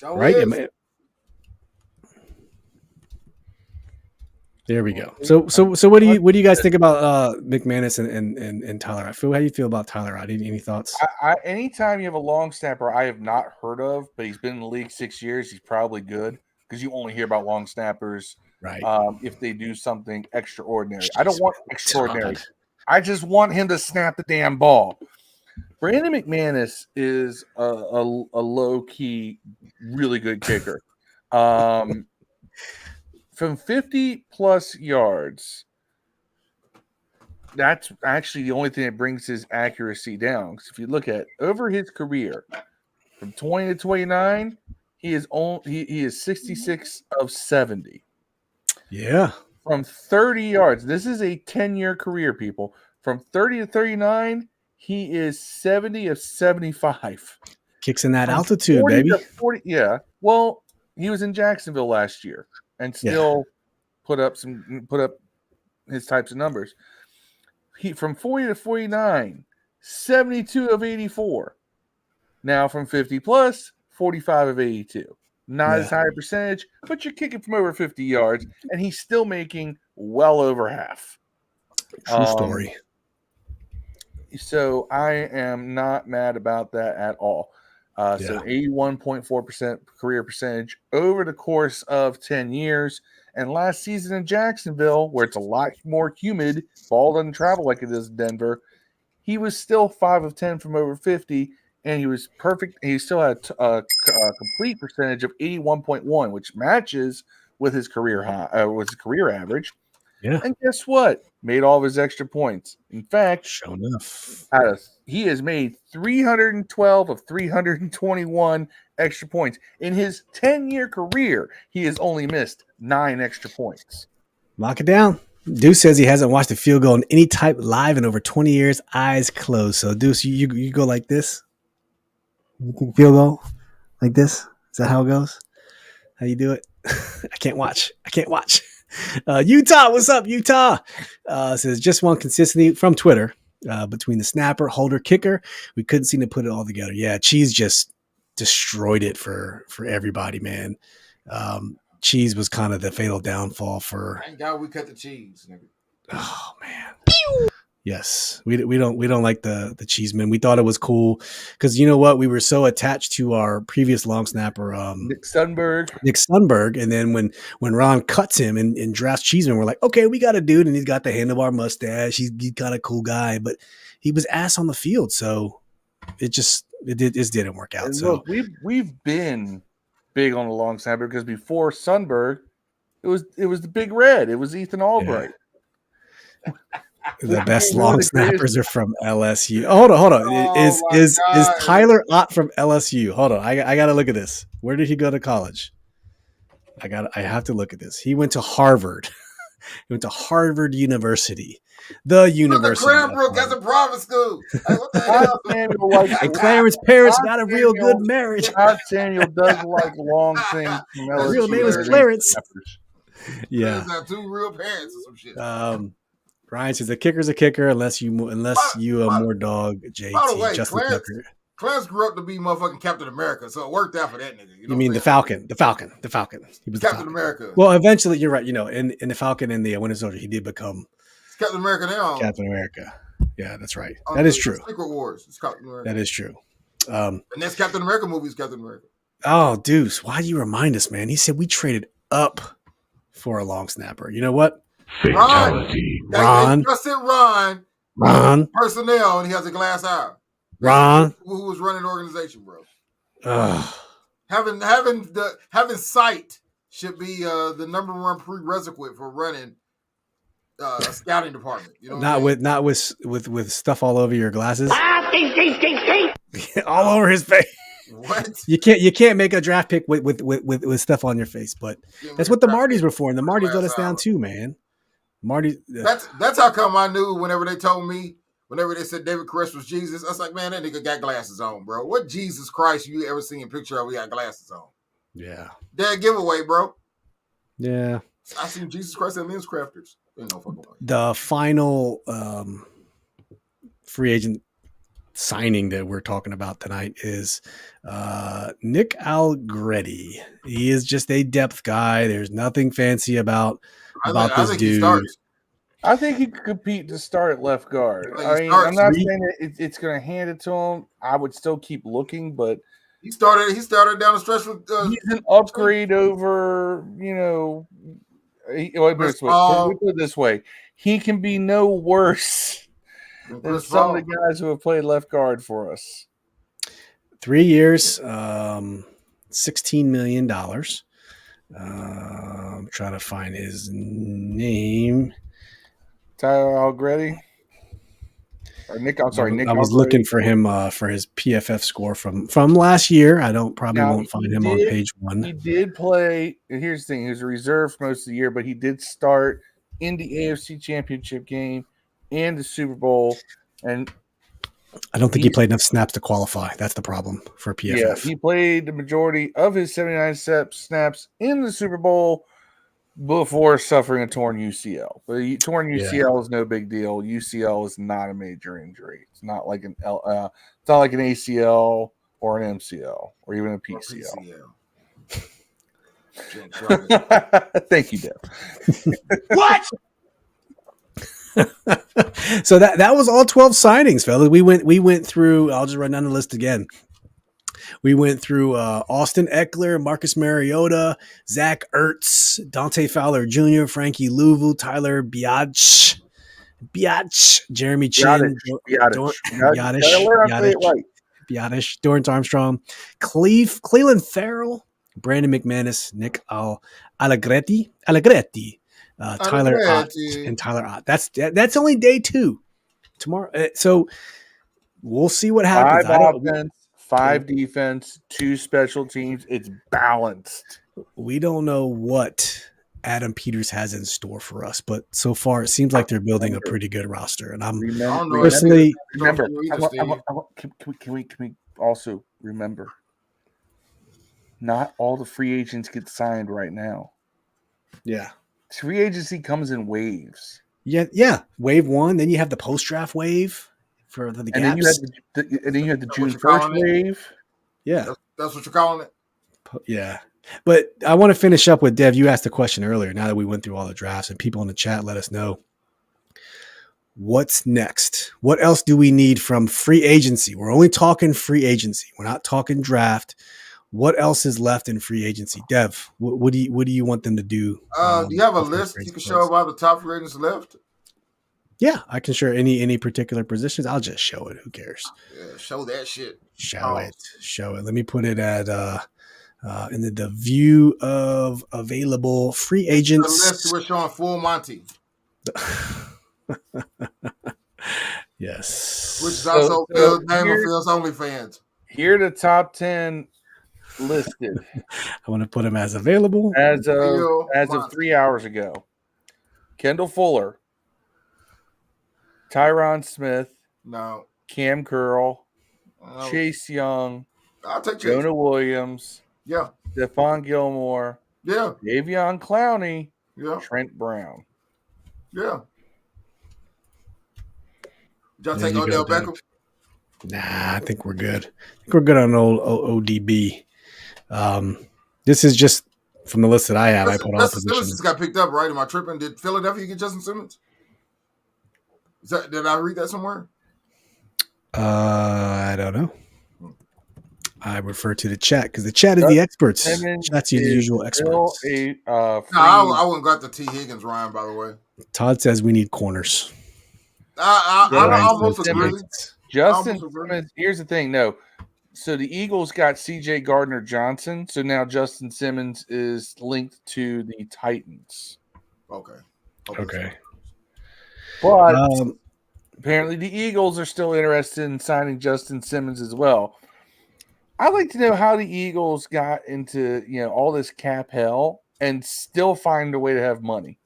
Right? There we go. So what do you guys think about McManus and Tyler Ott? Phil, how do you feel about Tyler Ott? Any thoughts? Anytime you have a long snapper I have not heard of, but he's been in the league 6 years, he's probably good, because you only hear about long snappers, right? If they do something extraordinary. I don't want extraordinary. I just want him to snap the damn ball. Brandon McManus is a low key, really good kicker. From 50 plus yards, that's actually the only thing that brings his accuracy down. Because if you look at over his career, from 20 to 29, he is 66 of 70. Yeah. From 30 yards, this is a 10-year career, people. From 30 to 39, he is 70 of 75. Kicks in that altitude, baby. 40, yeah. Well, he was in Jacksonville last year and still put up his types of numbers. He from 40 to 49, 72 of 84. Now from 50 plus, 45 of 82. Not as high a percentage, but you're kicking from over 50 yards, and he's still making well over half. True story. So I am not mad about that at all. So 81.4% career percentage over the course of 10 years. And last season in Jacksonville, where it's a lot more humid, ball doesn't travel like it is in Denver, he was still 5 of 10 from over 50, and he was perfect. He still had a complete percentage of 81.1, which matches with his career high, with his career average. Yeah. And guess what? Made all of his extra points. In fact, sure enough, he has made 312 of 321 extra points. In his 10-year career, he has only missed 9 extra points. Lock it down. Deuce says he hasn't watched a field goal in any type live in over 20 years, eyes closed. So, Deuce, you go like this? field goal like this? Is that how it goes? How you do it? I can't watch. Utah, what's up, Utah? Says just one consistency from Twitter between the snapper, holder, kicker. We couldn't seem to put it all together. Yeah, Cheese just destroyed it for everybody, man. Cheese was kind of the fatal downfall for. Thank God we cut the cheese, nigga. Oh man. Yes, we don't like the Cheeseman. We thought it was cool because you know what, we were so attached to our previous long snapper, Nick Sundberg, and then when Ron cuts him and drafts Cheeseman, we're like, okay, we got a dude, and he's got the handlebar mustache. He's kind of cool guy, but he was ass on the field, so it didn't work out. And so look, we've been big on the long snapper because before Sundberg, it was the Big Red. It was Ethan Albright. Yeah. The best long snappers are from LSU. Hold on. Is Tyler Ott from LSU? Hold on. I got to look at this. Where did he go to college? I have to look at this. He went to Harvard. He went to Harvard University. The University. Cranbrook, that's a private school. Like, what the hell? And Clarence parents got a real good marriage. Todd Samuel does like long things. His real name is Clarence. Yeah. Have two real parents or some shit. Ryan says a kicker's a kicker unless you a more dog. JT. By the way, Justin Tucker. Clarence grew up to be motherfucking Captain America, so it worked out for that nigga. You mean the Falcon? The Falcon. He was Captain America. Well, eventually, you're right. You know, in the Falcon and the Winter Soldier, he did become Captain America now. Captain America. Yeah, that's right. That is true. Secret Wars. It's Captain America. That is true. The next Captain America movie is Captain America. Oh, Deuce, why do you remind us, man? He said we traded up for a long snapper. You know what? Fatality. Ron. They trusted Ron. Personnel, and he has a glass eye. Ron. Who was running the organization, bro? Ugh. Having sight should be the number one prerequisite for running a scouting department. You know, not with stuff all over your glasses. All over his face. What? You can't make a draft pick with stuff on your face, but that's what the Martys were for, and the Martys let us down too, man. Marty. That's how come I knew whenever they told me, whenever they said David Koresh was Jesus, I was like, man, that nigga got glasses on, bro. What Jesus Christ you ever seen a picture of? He got glasses on. Yeah. Dead giveaway, bro. Yeah. I seen Jesus Christ and Lens Crafters. Ain't no fucking way. The final free agent signing that we're talking about tonight is Nick Allegretti. He is just a depth guy. There's nothing fancy about this dude. I think he could compete to start at left guard. I'm not saying that it's going to hand it to him. I would still keep looking, but he started down the stretch with. He's an upgrade over, let me put it this way: he can be no worse than some of the guys who have played left guard for us. 3 years, $16 million. I'm trying to find his name. Tyler Allegretti. Or Nick, I'm sorry, Nick. I was looking for him for his PFF score from last year. I won't find him on page one. He did play. And here's the thing: he was a reserve for most of the year, but he did start in the AFC Championship game and the Super Bowl. And I don't think he played enough snaps to qualify. That's the problem for PFF. Yeah, he played the majority of his 79 snaps in the Super Bowl before suffering a torn UCL. But torn UCL is no big deal. UCL is not a major injury. It's not like an ACL or an MCL or even a PCL. Thank you, Dev. What? So that was all 12 signings, fellas. We went through. I'll just run down the list again. We went through Austin Ekler, Marcus Mariota, Zach Ertz, Dante Fowler Jr., Frankie Luvu, Tyler Biadasz, Jeremy Chinn, Biadasz, Dorance Armstrong, Cleveland Farrell, Brandon McManus, Nick Allegretti, Tyler Ott, and Tyler Ott. That's only day 2. Tomorrow, so we'll see what happens. 5 defense, 2 special teams. It's balanced. We don't know what Adam Peters has in store for us, but so far it seems like they're building a pretty good roster. And I'm personally remember. Can we also remember, not all the free agents get signed right now. Yeah. Free agency comes in waves. Yeah. Wave 1, then you have the post-draft wave for the gaps. And then you have the June you're 1st calling it? wave. Yeah. That's what you're calling it? Yeah. But I want to finish up with Dev. You asked a question earlier. Now that we went through all the drafts and people in the chat let us know. What's next? What else do we need from free agency? We're only talking free agency. We're not talking draft. What else is left in free agency? Dev, what do you want them to do? Do you have a list you can show about the top free agents left? Yeah, I can share any particular positions. I'll just show it. Who cares? Yeah, show that shit. Show it. Let me put it at in the view of available free agents. The list we're showing full Monty. Yes. Which is also Phil's name of Phil's OnlyFans. Here are the top 10 listed. I want to put them as available. As of 3 hours ago. Kendall Fuller. Tyron Smith. No. Cam Curl. Chase Young. I'll take Chase. Jonah Williams. Yeah. Stephon Gilmore. Yeah. Davion Clowney. Yeah. Trent Brown. Yeah. Did y'all take Odell Beckham? Nah, I think we're good. I think we're good on old ODB. This is just from the list that I have. I put all positions. Simmons got picked up, right? Am I tripping? Did Philadelphia get Justin Simmons? Did I read that somewhere? I don't know. I refer to the chat because the chat is the experts. That's the usual experts. I wouldn't got the T. Higgins Ryan, by the way. Todd says we need corners. I almost agree. Justin Simmons, here's the thing, no. So the Eagles got C.J. Gardner-Johnson, so now Justin Simmons is linked to the Titans. Okay. But apparently the Eagles are still interested in signing Justin Simmons as well. I'd like to know how the Eagles got into all this cap hell and still find a way to have money.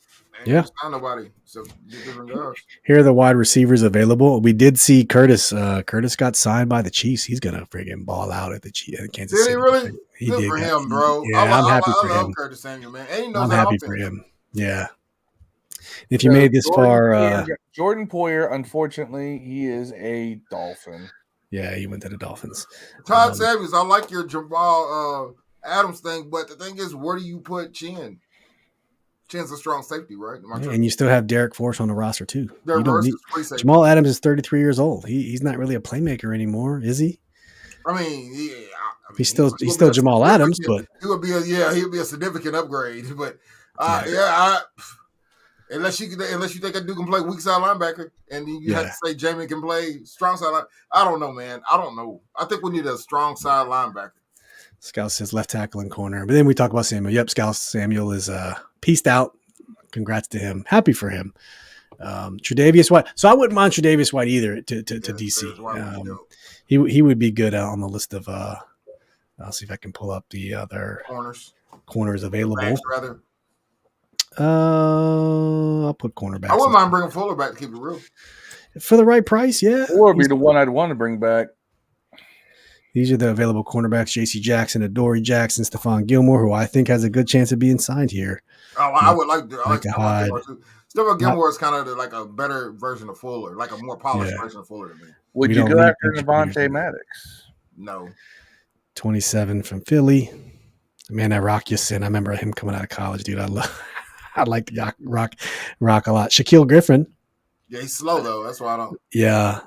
Yeah. Not nobody. So different guys. Here are the wide receivers available. We did see Curtis. Curtis got signed by the Chiefs. He's gonna friggin' ball out at the Chiefs. Kansas Did City. he really? He Good did for him, bro. Yeah, I'm happy for I love him. Curtis Samuel, man. And he knows I'm how happy to for offense. him. Yeah. If you made this far, Jordan Poyer, unfortunately, he is a Dolphin. Yeah, he went to the Dolphins. Todd Samuels, I like your Jamal Adams thing, but the thing is, where do you put Chinn? Chinn's a strong safety, right? And you still have Derek Force on the roster too. You don't need, Jamal Adams is 33 years old. He's not really a playmaker anymore, is he? I mean, yeah. He's still Jamal Adams, but he would be a significant upgrade. But unless you think a dude can play weak side linebacker, and you have to say Jamie can play strong side linebacker. I don't know, man. I don't know. I think we need a strong side linebacker. Scout says left tackle and corner. But then we talk about Samuel. Yep, Scout Samuel is pieced out. Congrats to him. Happy for him. Tre'Davious White. So I wouldn't mind Tre'Davious White either to DC. He would be good on the list of I'll see if I can pull up the other corners available. Backs, rather. I'll put cornerbacks. I wouldn't mind bringing Fuller back to keep it real. For the right price, yeah. Fuller would be the one I'd want to bring back. These are the available cornerbacks: J.C. Jackson, Adoree Jackson, Stephon Gilmore, who I think has a good chance of being signed here. Oh, I would like to. I like Stephon Gilmore too. Stephon Gilmore is kind of like a better version of Fuller, like a more polished version of Fuller to me. Would you go after Devontae Maddox? No. 27 from Philly. Man, that Rock Yassin, I remember him coming out of college, dude. I like the rock a lot. Shaquille Griffin. Yeah, he's slow though. That's why I don't. Yeah.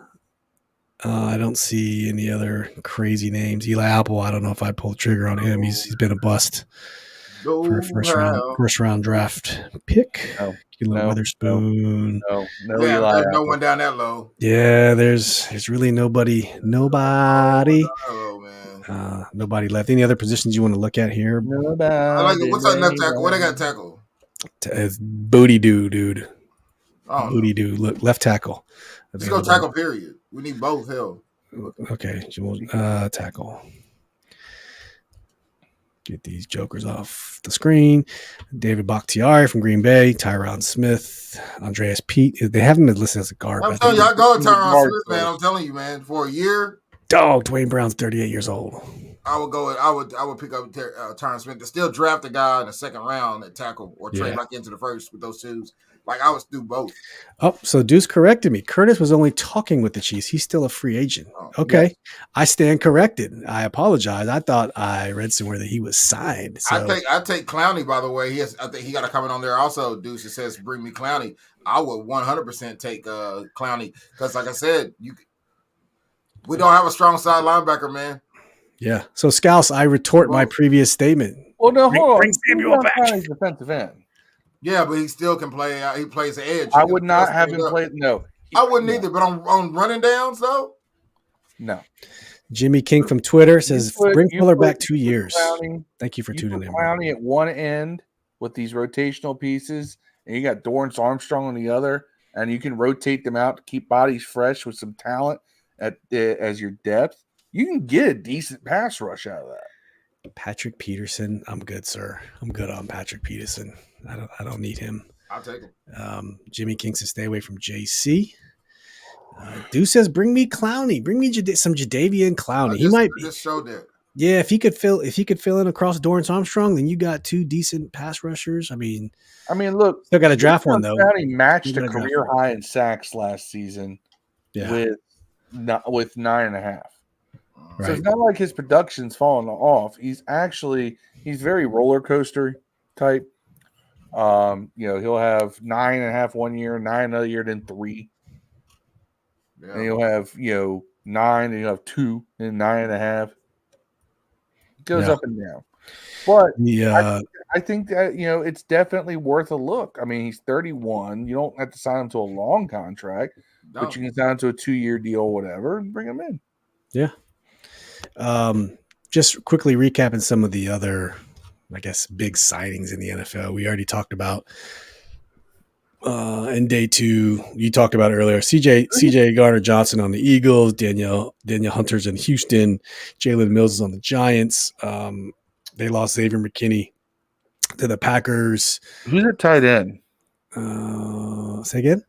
I don't see any other crazy names. Eli Apple, I don't know if I'd pull the trigger on him. He's been a bust for a first round draft pick. No, Witherspoon. No, Eli there's no one down that low. Yeah, there's really nobody. Oh man. Nobody left. Any other positions you want to look at here? Nobody. I like it. What's that left tackle? What I got tackle? It's Booty Doo, dude. Oh, Booty Doo. Look, left tackle. Let's go tackle, period. We need both. Hell. Okay. Tackle. Get these jokers off the screen. David Bakhtiari from Green Bay. Tyron Smith. Andreas Pete. They haven't been listed as a guard. I'm telling you, I go with Tyron Smith, man. I'm telling you, man. For a year. dog. Dwayne Brown's 38 years old. I would pick up Terrence Smith to still draft a guy in the second round at tackle or trade back into the first with those twos. Like I would do both. Oh, so Deuce corrected me. Curtis was only talking with the Chiefs. He's still a free agent. Okay. Yes. I stand corrected. I apologize. I thought I read somewhere that he was signed. So. I take Clowney, by the way. I think he got a comment on there also, Deuce. It says, bring me Clowney. I would 100% take Clowney because, like I said, we don't have a strong side linebacker, man. Yeah. So, Scouse, I retort my previous statement. Well, no, hold on. Bring Samuel back. Defensive end. Yeah, but he still can play. He plays the edge. I would not have him play. No, I wouldn't either. But on running downs, though, no. Jimmy King from Twitter says, "Bring Fuller back 2 years." Thank you for tuning in. Clowney at one end with these rotational pieces, and you got Dorance Armstrong on the other, and you can rotate them out to keep bodies fresh with some talent as your depth. You can get a decent pass rush out of that. Patrick Peterson, I'm good, sir. I'm good on Patrick Peterson. I don't need him. I'll take him. Jimmy King says, "Stay away from JC." Deuce says, "Bring me Clowney. Bring me some Jadeveon Clowney. He might be." Just showed that. Yeah, if he could fill in across Dorance Armstrong, then you got two decent pass rushers. I mean, look, still got to draft one though. Clowney matched a career high in sacks last season. Yeah. with 9.5. Right. So it's not like his production's falling off. He's very roller coaster type. He'll have 9.5 1 year, 9 another year, then 3. Yeah. And he'll have 9, and he'll have 2, and 9.5. It goes up and down. But I think that it's definitely worth a look. I mean, he's 31. You don't have to sign him to a long contract, but you can sign him to a 2-year deal, whatever, and bring him in. Yeah. Just quickly recapping some of the other, I guess, big signings in the NFL. We already talked about in day 2. You talked about it earlier. CJ Gardner-Johnson on the Eagles. Danielle Hunter's in Houston. Jalen Mills is on the Giants. They lost Xavier McKinney to the Packers. Who's at tight end? Say again?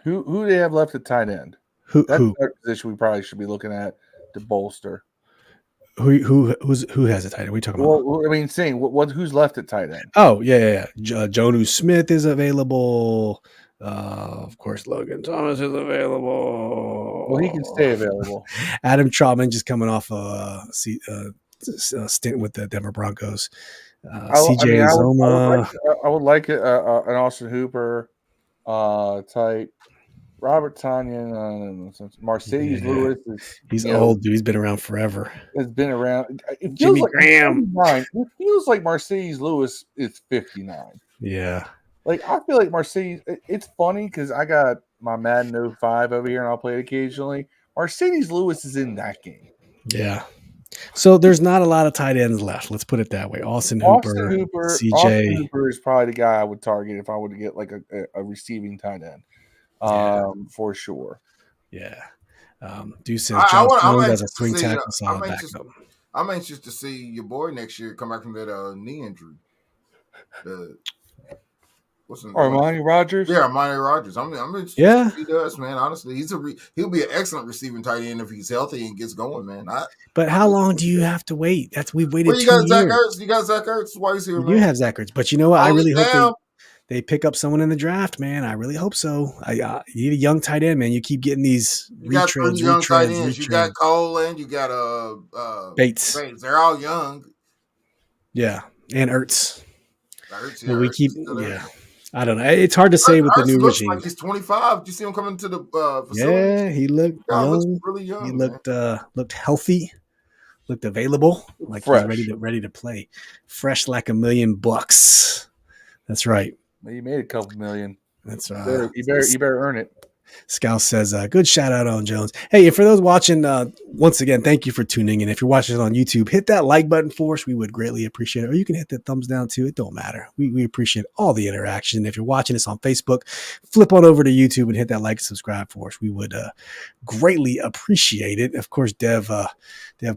Who do they have left at tight end? Who? That's a position we probably should be looking at to bolster. Who has a tight end? What are you talking about? Well, I mean, who's left at tight end? Oh, yeah. Jonu Smith is available. Of course, Logan Thomas is available. Well, he can stay available. Adam Trautman just coming off a stint with the Denver Broncos. CJ Zoma. I would like an Austin Hooper type. Robert Tonyan, Mercedes Lewis. He's old, dude. He's been around forever. Has been around. It feels Jimmy like Graham. It feels like Mercedes Lewis is 59. Yeah. Like, I feel like Mercedes. It's funny because I got my Madden 05 over here and I'll play it occasionally. Mercedes Lewis is in that game. Yeah. So there's not a lot of tight ends left. Let's put it that way. Austin Hooper, CJ. Austin Hooper is probably the guy I would target if I were to get like a receiving tight end. For sure. Yeah. Deuce says John Jones as a swing tackle. I'm anxious to see your boy next year come back from that knee injury. Armani Rogers? Yeah, Armani Rogers. I'm interested to see he does, man. Honestly, he'll be an excellent receiving tight end if he's healthy and gets going, man. But how long do you have to wait? We've waited 2 years. Zach Ertz. You got Zach Ertz. Why he's here, man? You have Zach Ertz, but you know what? I really hope they pick up someone in the draft, man. I really hope so. You need a young tight end, man. You keep getting these young tight ends. You got Cole and you got Bates. They're all young. Yeah, and Ertz. We keep I don't know. It's hard to say with the new regime. Like he's 25. Did you see him coming to the facility? Yeah, he looked young. Looks really young. He looked healthy, looked available, like fresh. He's ready to play, fresh like $1 million. That's right. Well, you made a couple million. That's right. You better earn it. Scout says, good shout out on Jones. Hey, and for those watching, once again, thank you for tuning in. If you're watching it on YouTube, hit that like button for us. We would greatly appreciate it. Or you can hit the thumbs down too. It don't matter. We appreciate all the interaction. If you're watching us on Facebook, flip on over to YouTube and hit that like and subscribe for us. We would greatly appreciate it. Of course, Dev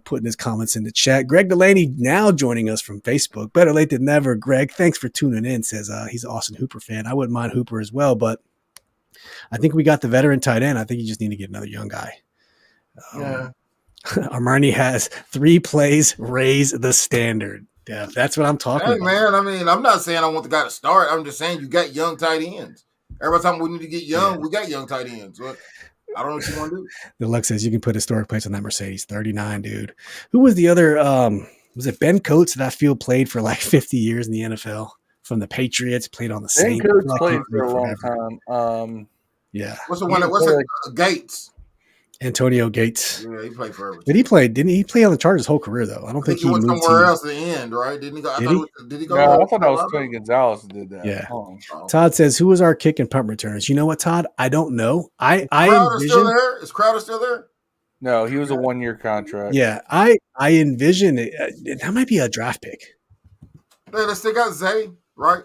putting his comments in the chat. Greg Delaney now joining us from Facebook. Better late than never, Greg. Thanks for tuning in. Says he's an Austin Hooper fan. I wouldn't mind Hooper as well, but I think we got the veteran tight end. I think you just need to get another young guy. Armani has 3 plays, raise the standard. Yeah, that's what I'm talking Hey, about. man, I mean, I'm not saying I want the guy to start. I'm just saying you got young tight ends. Every time we need to get young, we got young tight ends. So I don't know what you want to do. The Lux says you can put historic plates on that Mercedes. 39, dude. Who was the other? Was it Ben Coates that I feel played for like 50 years in the NFL from the Patriots? Played on the Ben Saints. Coates Like played he for a long forever. time. Yeah, What's the one? What's it? Gates. Antonio Gates. Yeah, he played forever. Did he play? Didn't he play on the Chargers his whole career though? I don't I think think he went moved somewhere teams. else at the end, right? Didn't he go? Did he go? No, I thought that was Tony Gonzalez that did that. Yeah. Oh. Todd says, "Who was our kick and punt returners?" You know what, Todd? I don't know. I Crowder still envision. there? Is Crowder still there? No, he was a 1-year contract. Yeah, I envision it. That might be a draft pick. Yeah, they still got Zay, right?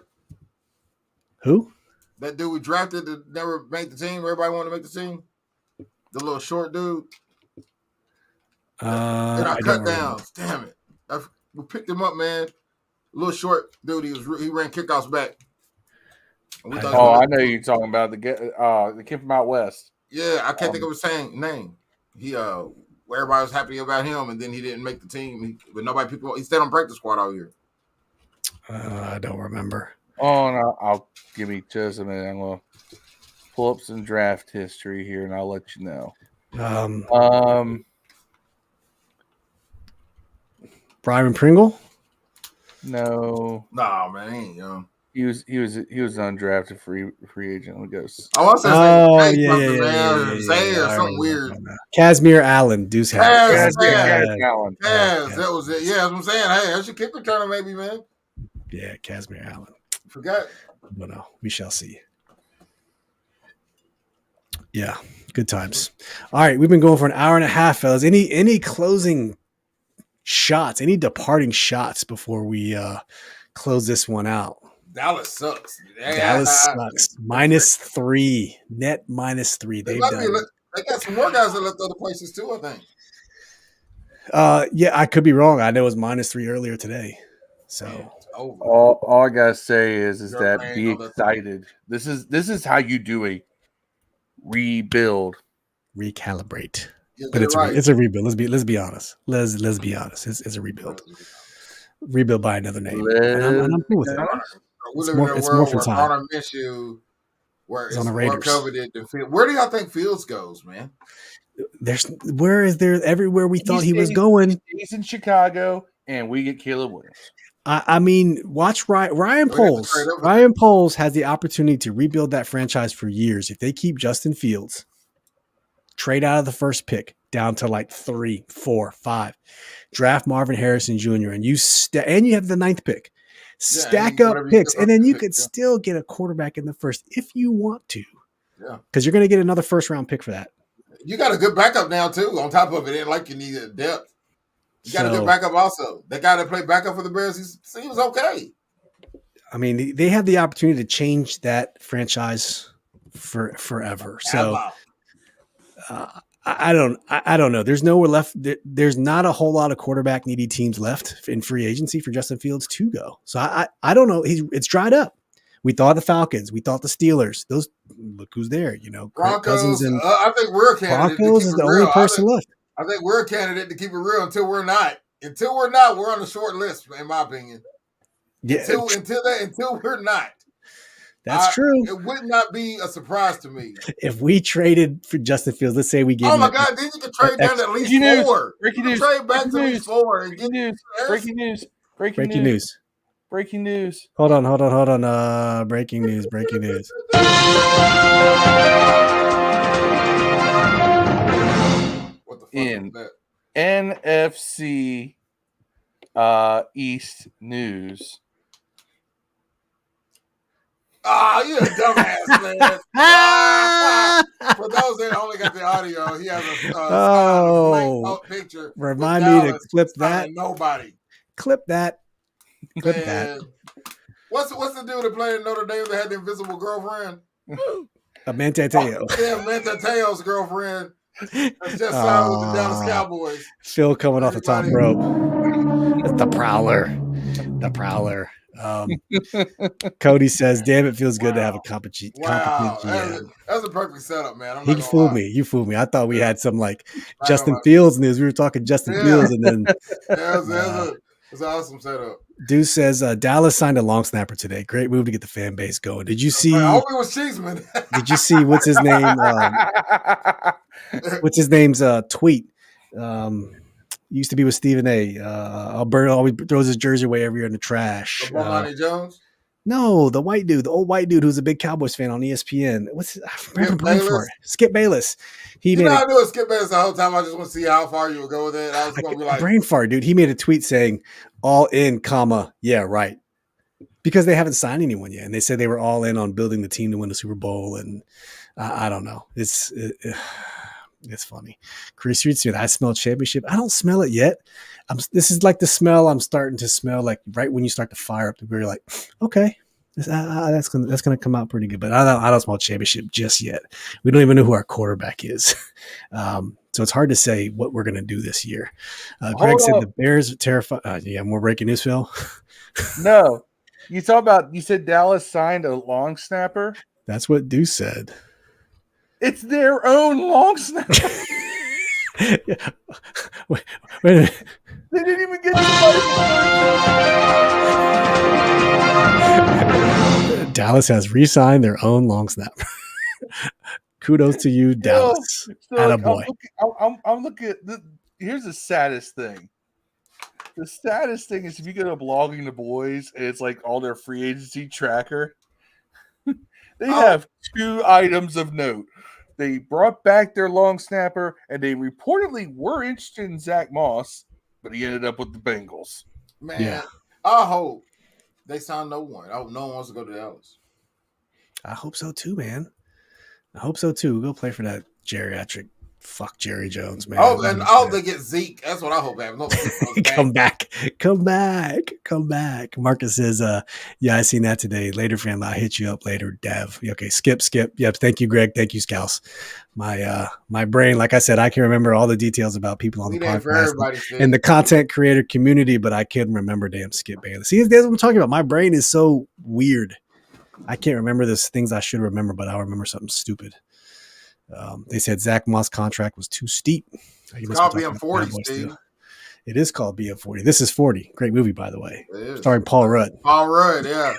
Who? That dude we drafted that never made the team. Everybody wanted to make the team. The little short dude. And our I cut don't downs. Damn it. We picked him up, man. Little short dude. He ran kickoffs back. And we thought he was I know you're talking about the kid from out west. Yeah, I can't think of his name. He everybody was happy about him, and then he didn't make the team. He stayed on practice squad all year. I don't remember. Oh no, I'll give me just a minute. I'm gonna pull up some draft history here, and I'll let you know. Brian Pringle? No, Nah, man, he ain't young. he was undrafted free agent. Let me go. Oh, I said Zay or I something weird. Casimir Allen, Deuce House. Kaz, Allen. that was it. Yeah, that's what I'm saying. Hey, that's your kick returner, maybe, man. Yeah, Casimir Allen. Forgot. No, we shall see. Yeah, good times. All right, we've been going for an hour and a half, fellas. Any closing shots, any departing shots before we close this one out? Dallas sucks. Dallas sucks. -3. Net -3. They got some more guys that left other places too, I think. Yeah, I could be wrong. I know it was -3 earlier today. So all I gotta say is that be excited. This is how you do a rebuild. Recalibrate. Yeah, But it's right. a rebuild. Let's be honest. Let's be honest. It's a rebuild. Rebuild by another name. And I'm cool with it. We It's live more- in a it's world more for where time. Garner Minshew, where It's it's on the more Raiders. coveted than Fields. Where do y'all think Fields goes, man? Where is there everywhere we thought he was going? He's in Chicago, and we get Caleb Williams. I mean, watch Ryan to Poles. trade over. Ryan Poles has the opportunity to rebuild that franchise for years. If they keep Justin Fields, trade out of the first pick down to like 3, 4, 5, draft Marvin Harrison Jr. and you have the 9th pick. Stack up picks, and then you could still get a quarterback in the first if you want to. Yeah, because you're going to get another first-round pick for that. You got a good backup now too. On top of it, ain't like you need depth. You got a good backup also. That guy that played backup for the Bears, he was okay. I mean, they had the opportunity to change that franchise forever. So I don't know. There's nowhere left. There's not a whole lot of quarterback needy teams left in free agency for Justin Fields to go. So I don't know. It's dried up. We thought the Falcons. We thought the Steelers. Those look who's there. You know, Broncos. And I think we're a candidate. Broncos is the only person left. I think we're a candidate to keep it real until we're not. Until we're not, we're on the short list, in my opinion. Yeah. Until we're not. That's true. It would not be a surprise to me. If we traded for Justin Fields, let's say we gave. Oh my God! Then you can trade down at least 4. Breaking news. Trade back to at least 4 and Breaking news. Breaking news. Breaking news. Breaking news. Hold on. Breaking news. Breaking news. What the fuck In is that? NFC East news. You a dumbass, man. For those that only got the audio, he has a picture. Remind me to clip that. Nobody. Clip that. Clip Man. that. What's the dude that played in Notre Dame that had the invisible girlfriend? Manti Te'o. Yeah, Manti Te'o's girlfriend. That's just signed with the Dallas Cowboys. Phil coming off the top rope. That's the Prowler. The Prowler. Cody says, "Damn, it feels good to have a competent Wow, GM." that's a perfect setup, man. I'm He not gonna fooled lie. me. You fooled me. I thought we had some like Not Justin gonna lie. Fields news. We were talking Justin Yeah. Fields, and then That's an awesome setup. Deuce says Dallas signed a long snapper today. Great move to get the fan base going. Did you see? I hope it was Cheeseman. Did you see what's his name? What's his name's tweet? Used to be with Stephen A. Alberto always throws his jersey away every year in the trash. Lonnie Jones? No, the white dude, the old white dude who's a big Cowboys fan on ESPN. What's his, Skip Bayless. I knew it Skip Bayless the whole time. I just want to see how far you would go with it. I was going to be like, brain fart, dude. He made a tweet saying, "All in, comma, yeah, right," because they haven't signed anyone yet, and they said they were all in on building the team to win the Super Bowl. And I don't know. It's funny. Chris Reed Smith, I smell championship. I don't smell it yet. This is like the smell I'm starting to smell, like right when you start to fire up the beer. You're like, okay, that's gonna come out pretty good. But I don't smell championship just yet. We don't even know who our quarterback is, so it's hard to say what we're gonna do this year. Greg said the Bears are terrified. Yeah, more breaking news, Phil. No, you said Dallas signed a long snapper. That's what Deuce said. It's their own long snapper. Yeah. Wait a minute. They didn't even get Dallas has re-signed their own long snapper. Kudos to you, Dallas. Attaboy. I'm looking at here's the saddest thing. The saddest thing is if you go to Blogging the Boys and it's like all their free agency tracker, they have 2 items of note. They brought back their long snapper, and they reportedly were interested in Zach Moss, but he ended up with the Bengals. Man, yeah. I hope they sign no one. I hope no one wants to go to Dallas. I hope so too, man. I hope so too. Go play for that geriatric. Fuck Jerry Jones, man. Oh, and they get Zeke. That's what I hope happens. No, Come back. Marcus says, yeah, I seen that today. Later, fam. I'll hit you up later, Dev. Okay, skip. Yep. Thank you, Greg. Thank you, Scouse. My brain, like I said, I can remember all the details about people on the podcast and the content creator community, but I can't remember damn Skip Bayless. See, that's what I'm talking about. My brain is so weird. I can't remember those things I should remember, but I'll remember something stupid. They said Zach Moss' contract was too steep. It's called BM40, Steve. It is called BM40. This is 40. Great movie, by the way. It is. Starring Paul Rudd. Paul Rudd, yeah.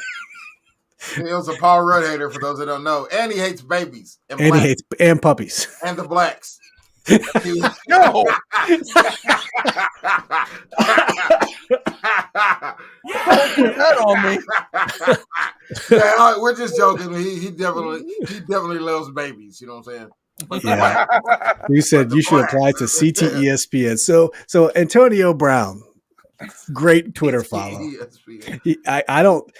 He was a Paul Rudd hater, for those that don't know. And he hates babies. And he hates and puppies. And the blacks. No! Don't put that on me. Yeah, we're just joking. He definitely loves babies. You know what I'm saying? Yeah. You said you should apply to CTESPN. So Antonio Brown, great Twitter follow. I don't.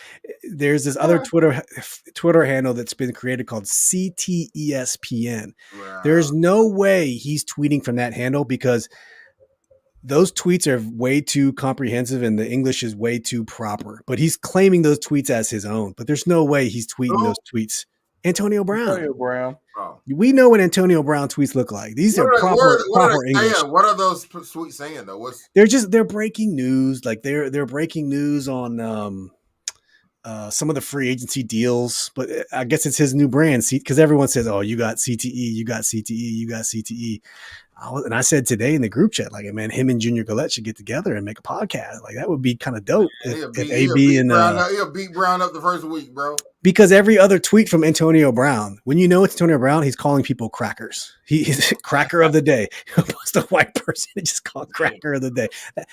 There's this other Twitter handle that's been created called CTESPN. Wow. There's no way he's tweeting from that handle because those tweets are way too comprehensive and the English is way too proper. But he's claiming those tweets as his own. But there's no way he's tweeting those tweets. Antonio Brown. Oh. We know what Antonio Brown tweets look like. These are proper English. What are those tweets saying though? They're breaking news. Like they're breaking news on some of the free agency deals. But I guess it's his new brand, because everyone says, "Oh, you got CTE, you got CTE, you got CTE." And I said today in the group chat, like, man, him and Junior Gillette should get together and make a podcast. Like that would be kind of dope. He'll beat Brown up the first week, bro. Because every other tweet from Antonio Brown, when you know it's Antonio Brown, he's calling people crackers. He's cracker of the day. Post a white person and just call cracker of the day.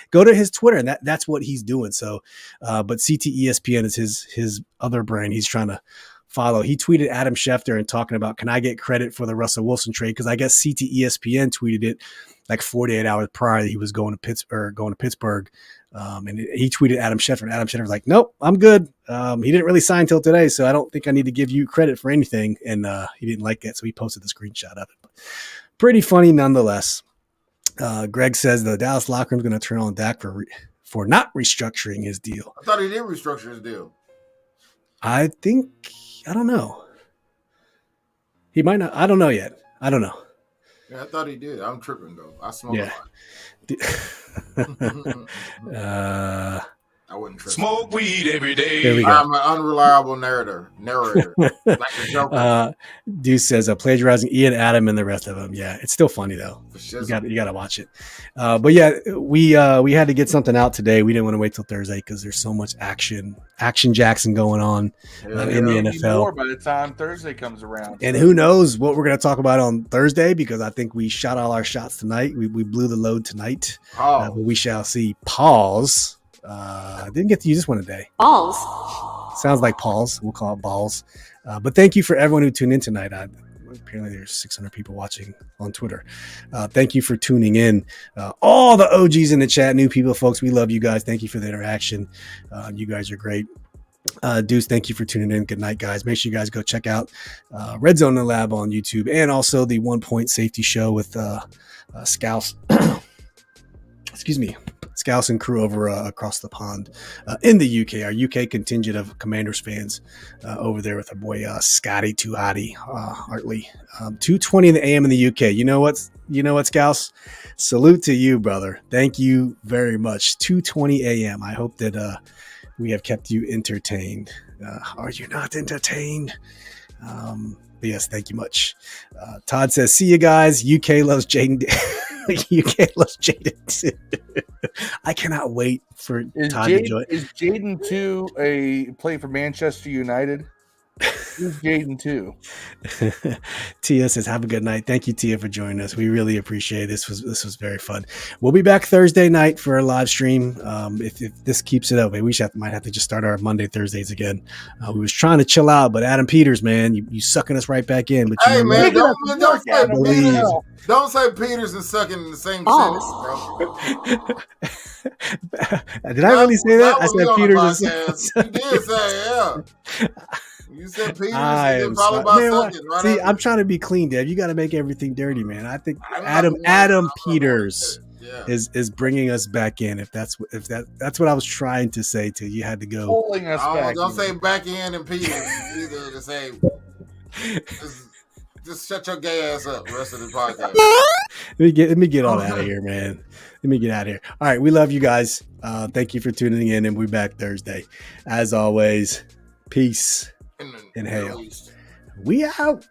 Go to his Twitter, and that's what he's doing. So, but CTESPN is his other brand. He's trying to follow. He tweeted Adam Schefter and talking about, can I get credit for the Russell Wilson trade? Because I guess CTESPN tweeted it like 48 hours prior that he was going to Pittsburgh. And he tweeted Adam Schefter, and Adam Schefter was like, nope, I'm good. He didn't really sign till today, so I don't think I need to give you credit for anything. And he didn't like that, so he posted the screenshot of it. But pretty funny nonetheless. Greg says the Dallas locker room is going to turn on Dak for not restructuring his deal. I thought he did restructure his deal. I don't know. He might not. I don't know yet. I don't know. Yeah, I thought he did. I'm tripping though. I smoked. Yeah. I wouldn't trust Smoke weed every day. There we go. I'm an unreliable narrator. Like a joker. Deuce says plagiarizing Ian, Adam, and the rest of them. Yeah, it's still funny though. You got to watch it. But yeah, we had to get something out today. We didn't want to wait till Thursday because there's so much action Jackson going on in the NFL. More by the time Thursday comes around. And who knows what we're going to talk about on Thursday, because I think we shot all our shots tonight. We blew the load tonight. But we shall see. Pause. Didn't get to use this one today. Balls. Sounds like Paul's. We'll call it balls. But thank you for everyone who tuned in tonight. Apparently there's 600 people watching on Twitter. Thank you for tuning in. All the OGs in the chat, new people, folks, we love you guys. Thank you for the interaction. You guys are great. Deuce, thank you for tuning in. Good night, guys. Make sure you guys go check out Red Zone and Lab on YouTube, and also the 1 Point Safety Show with Scouse. Excuse me. Scouse and crew over across the pond in the UK. Our UK contingent of Commanders fans over there with our boy Scotty Tuhati Hartley. 2:20 in the AM in the UK. You know what, Scouse? Salute to you, brother. Thank you very much. 2:20 AM. I hope that we have kept you entertained. Are you not entertained? But yes, thank you much. Todd says, see you guys. UK loves Jaden. UK loves Jaden too. I cannot wait for Todd to join. Is Jaden 2 a play for Manchester United? Who's Jaden 2? Tia says, have a good night. Thank you, Tia, for joining us. We really appreciate it. This was very fun. We'll be back Thursday night for a live stream. If this keeps it up, we might have to just start our Monday, Thursdays again. We was trying to chill out, but Adam Peters, man, you sucking us right back in. But hey, man, don't say Peters and sucking in the same sentence, bro. Did I really say that? I said Peters. You did say, yeah. You said Peters and followed by sucking. Right? See, I'm trying to be clean, Dave. You got to make everything dirty, man. I think Adam Peters is bringing us back in. If that's what I was trying to say to you, had to go. Pulling us back. Don't say backhand and Peters either. To say. Just shut your gay ass up the rest of the podcast. Let me get all out of here, man. Let me get out of here. All right. We love you guys. Thank you for tuning in, and we'll be back Thursday. As always, peace and hail. We out.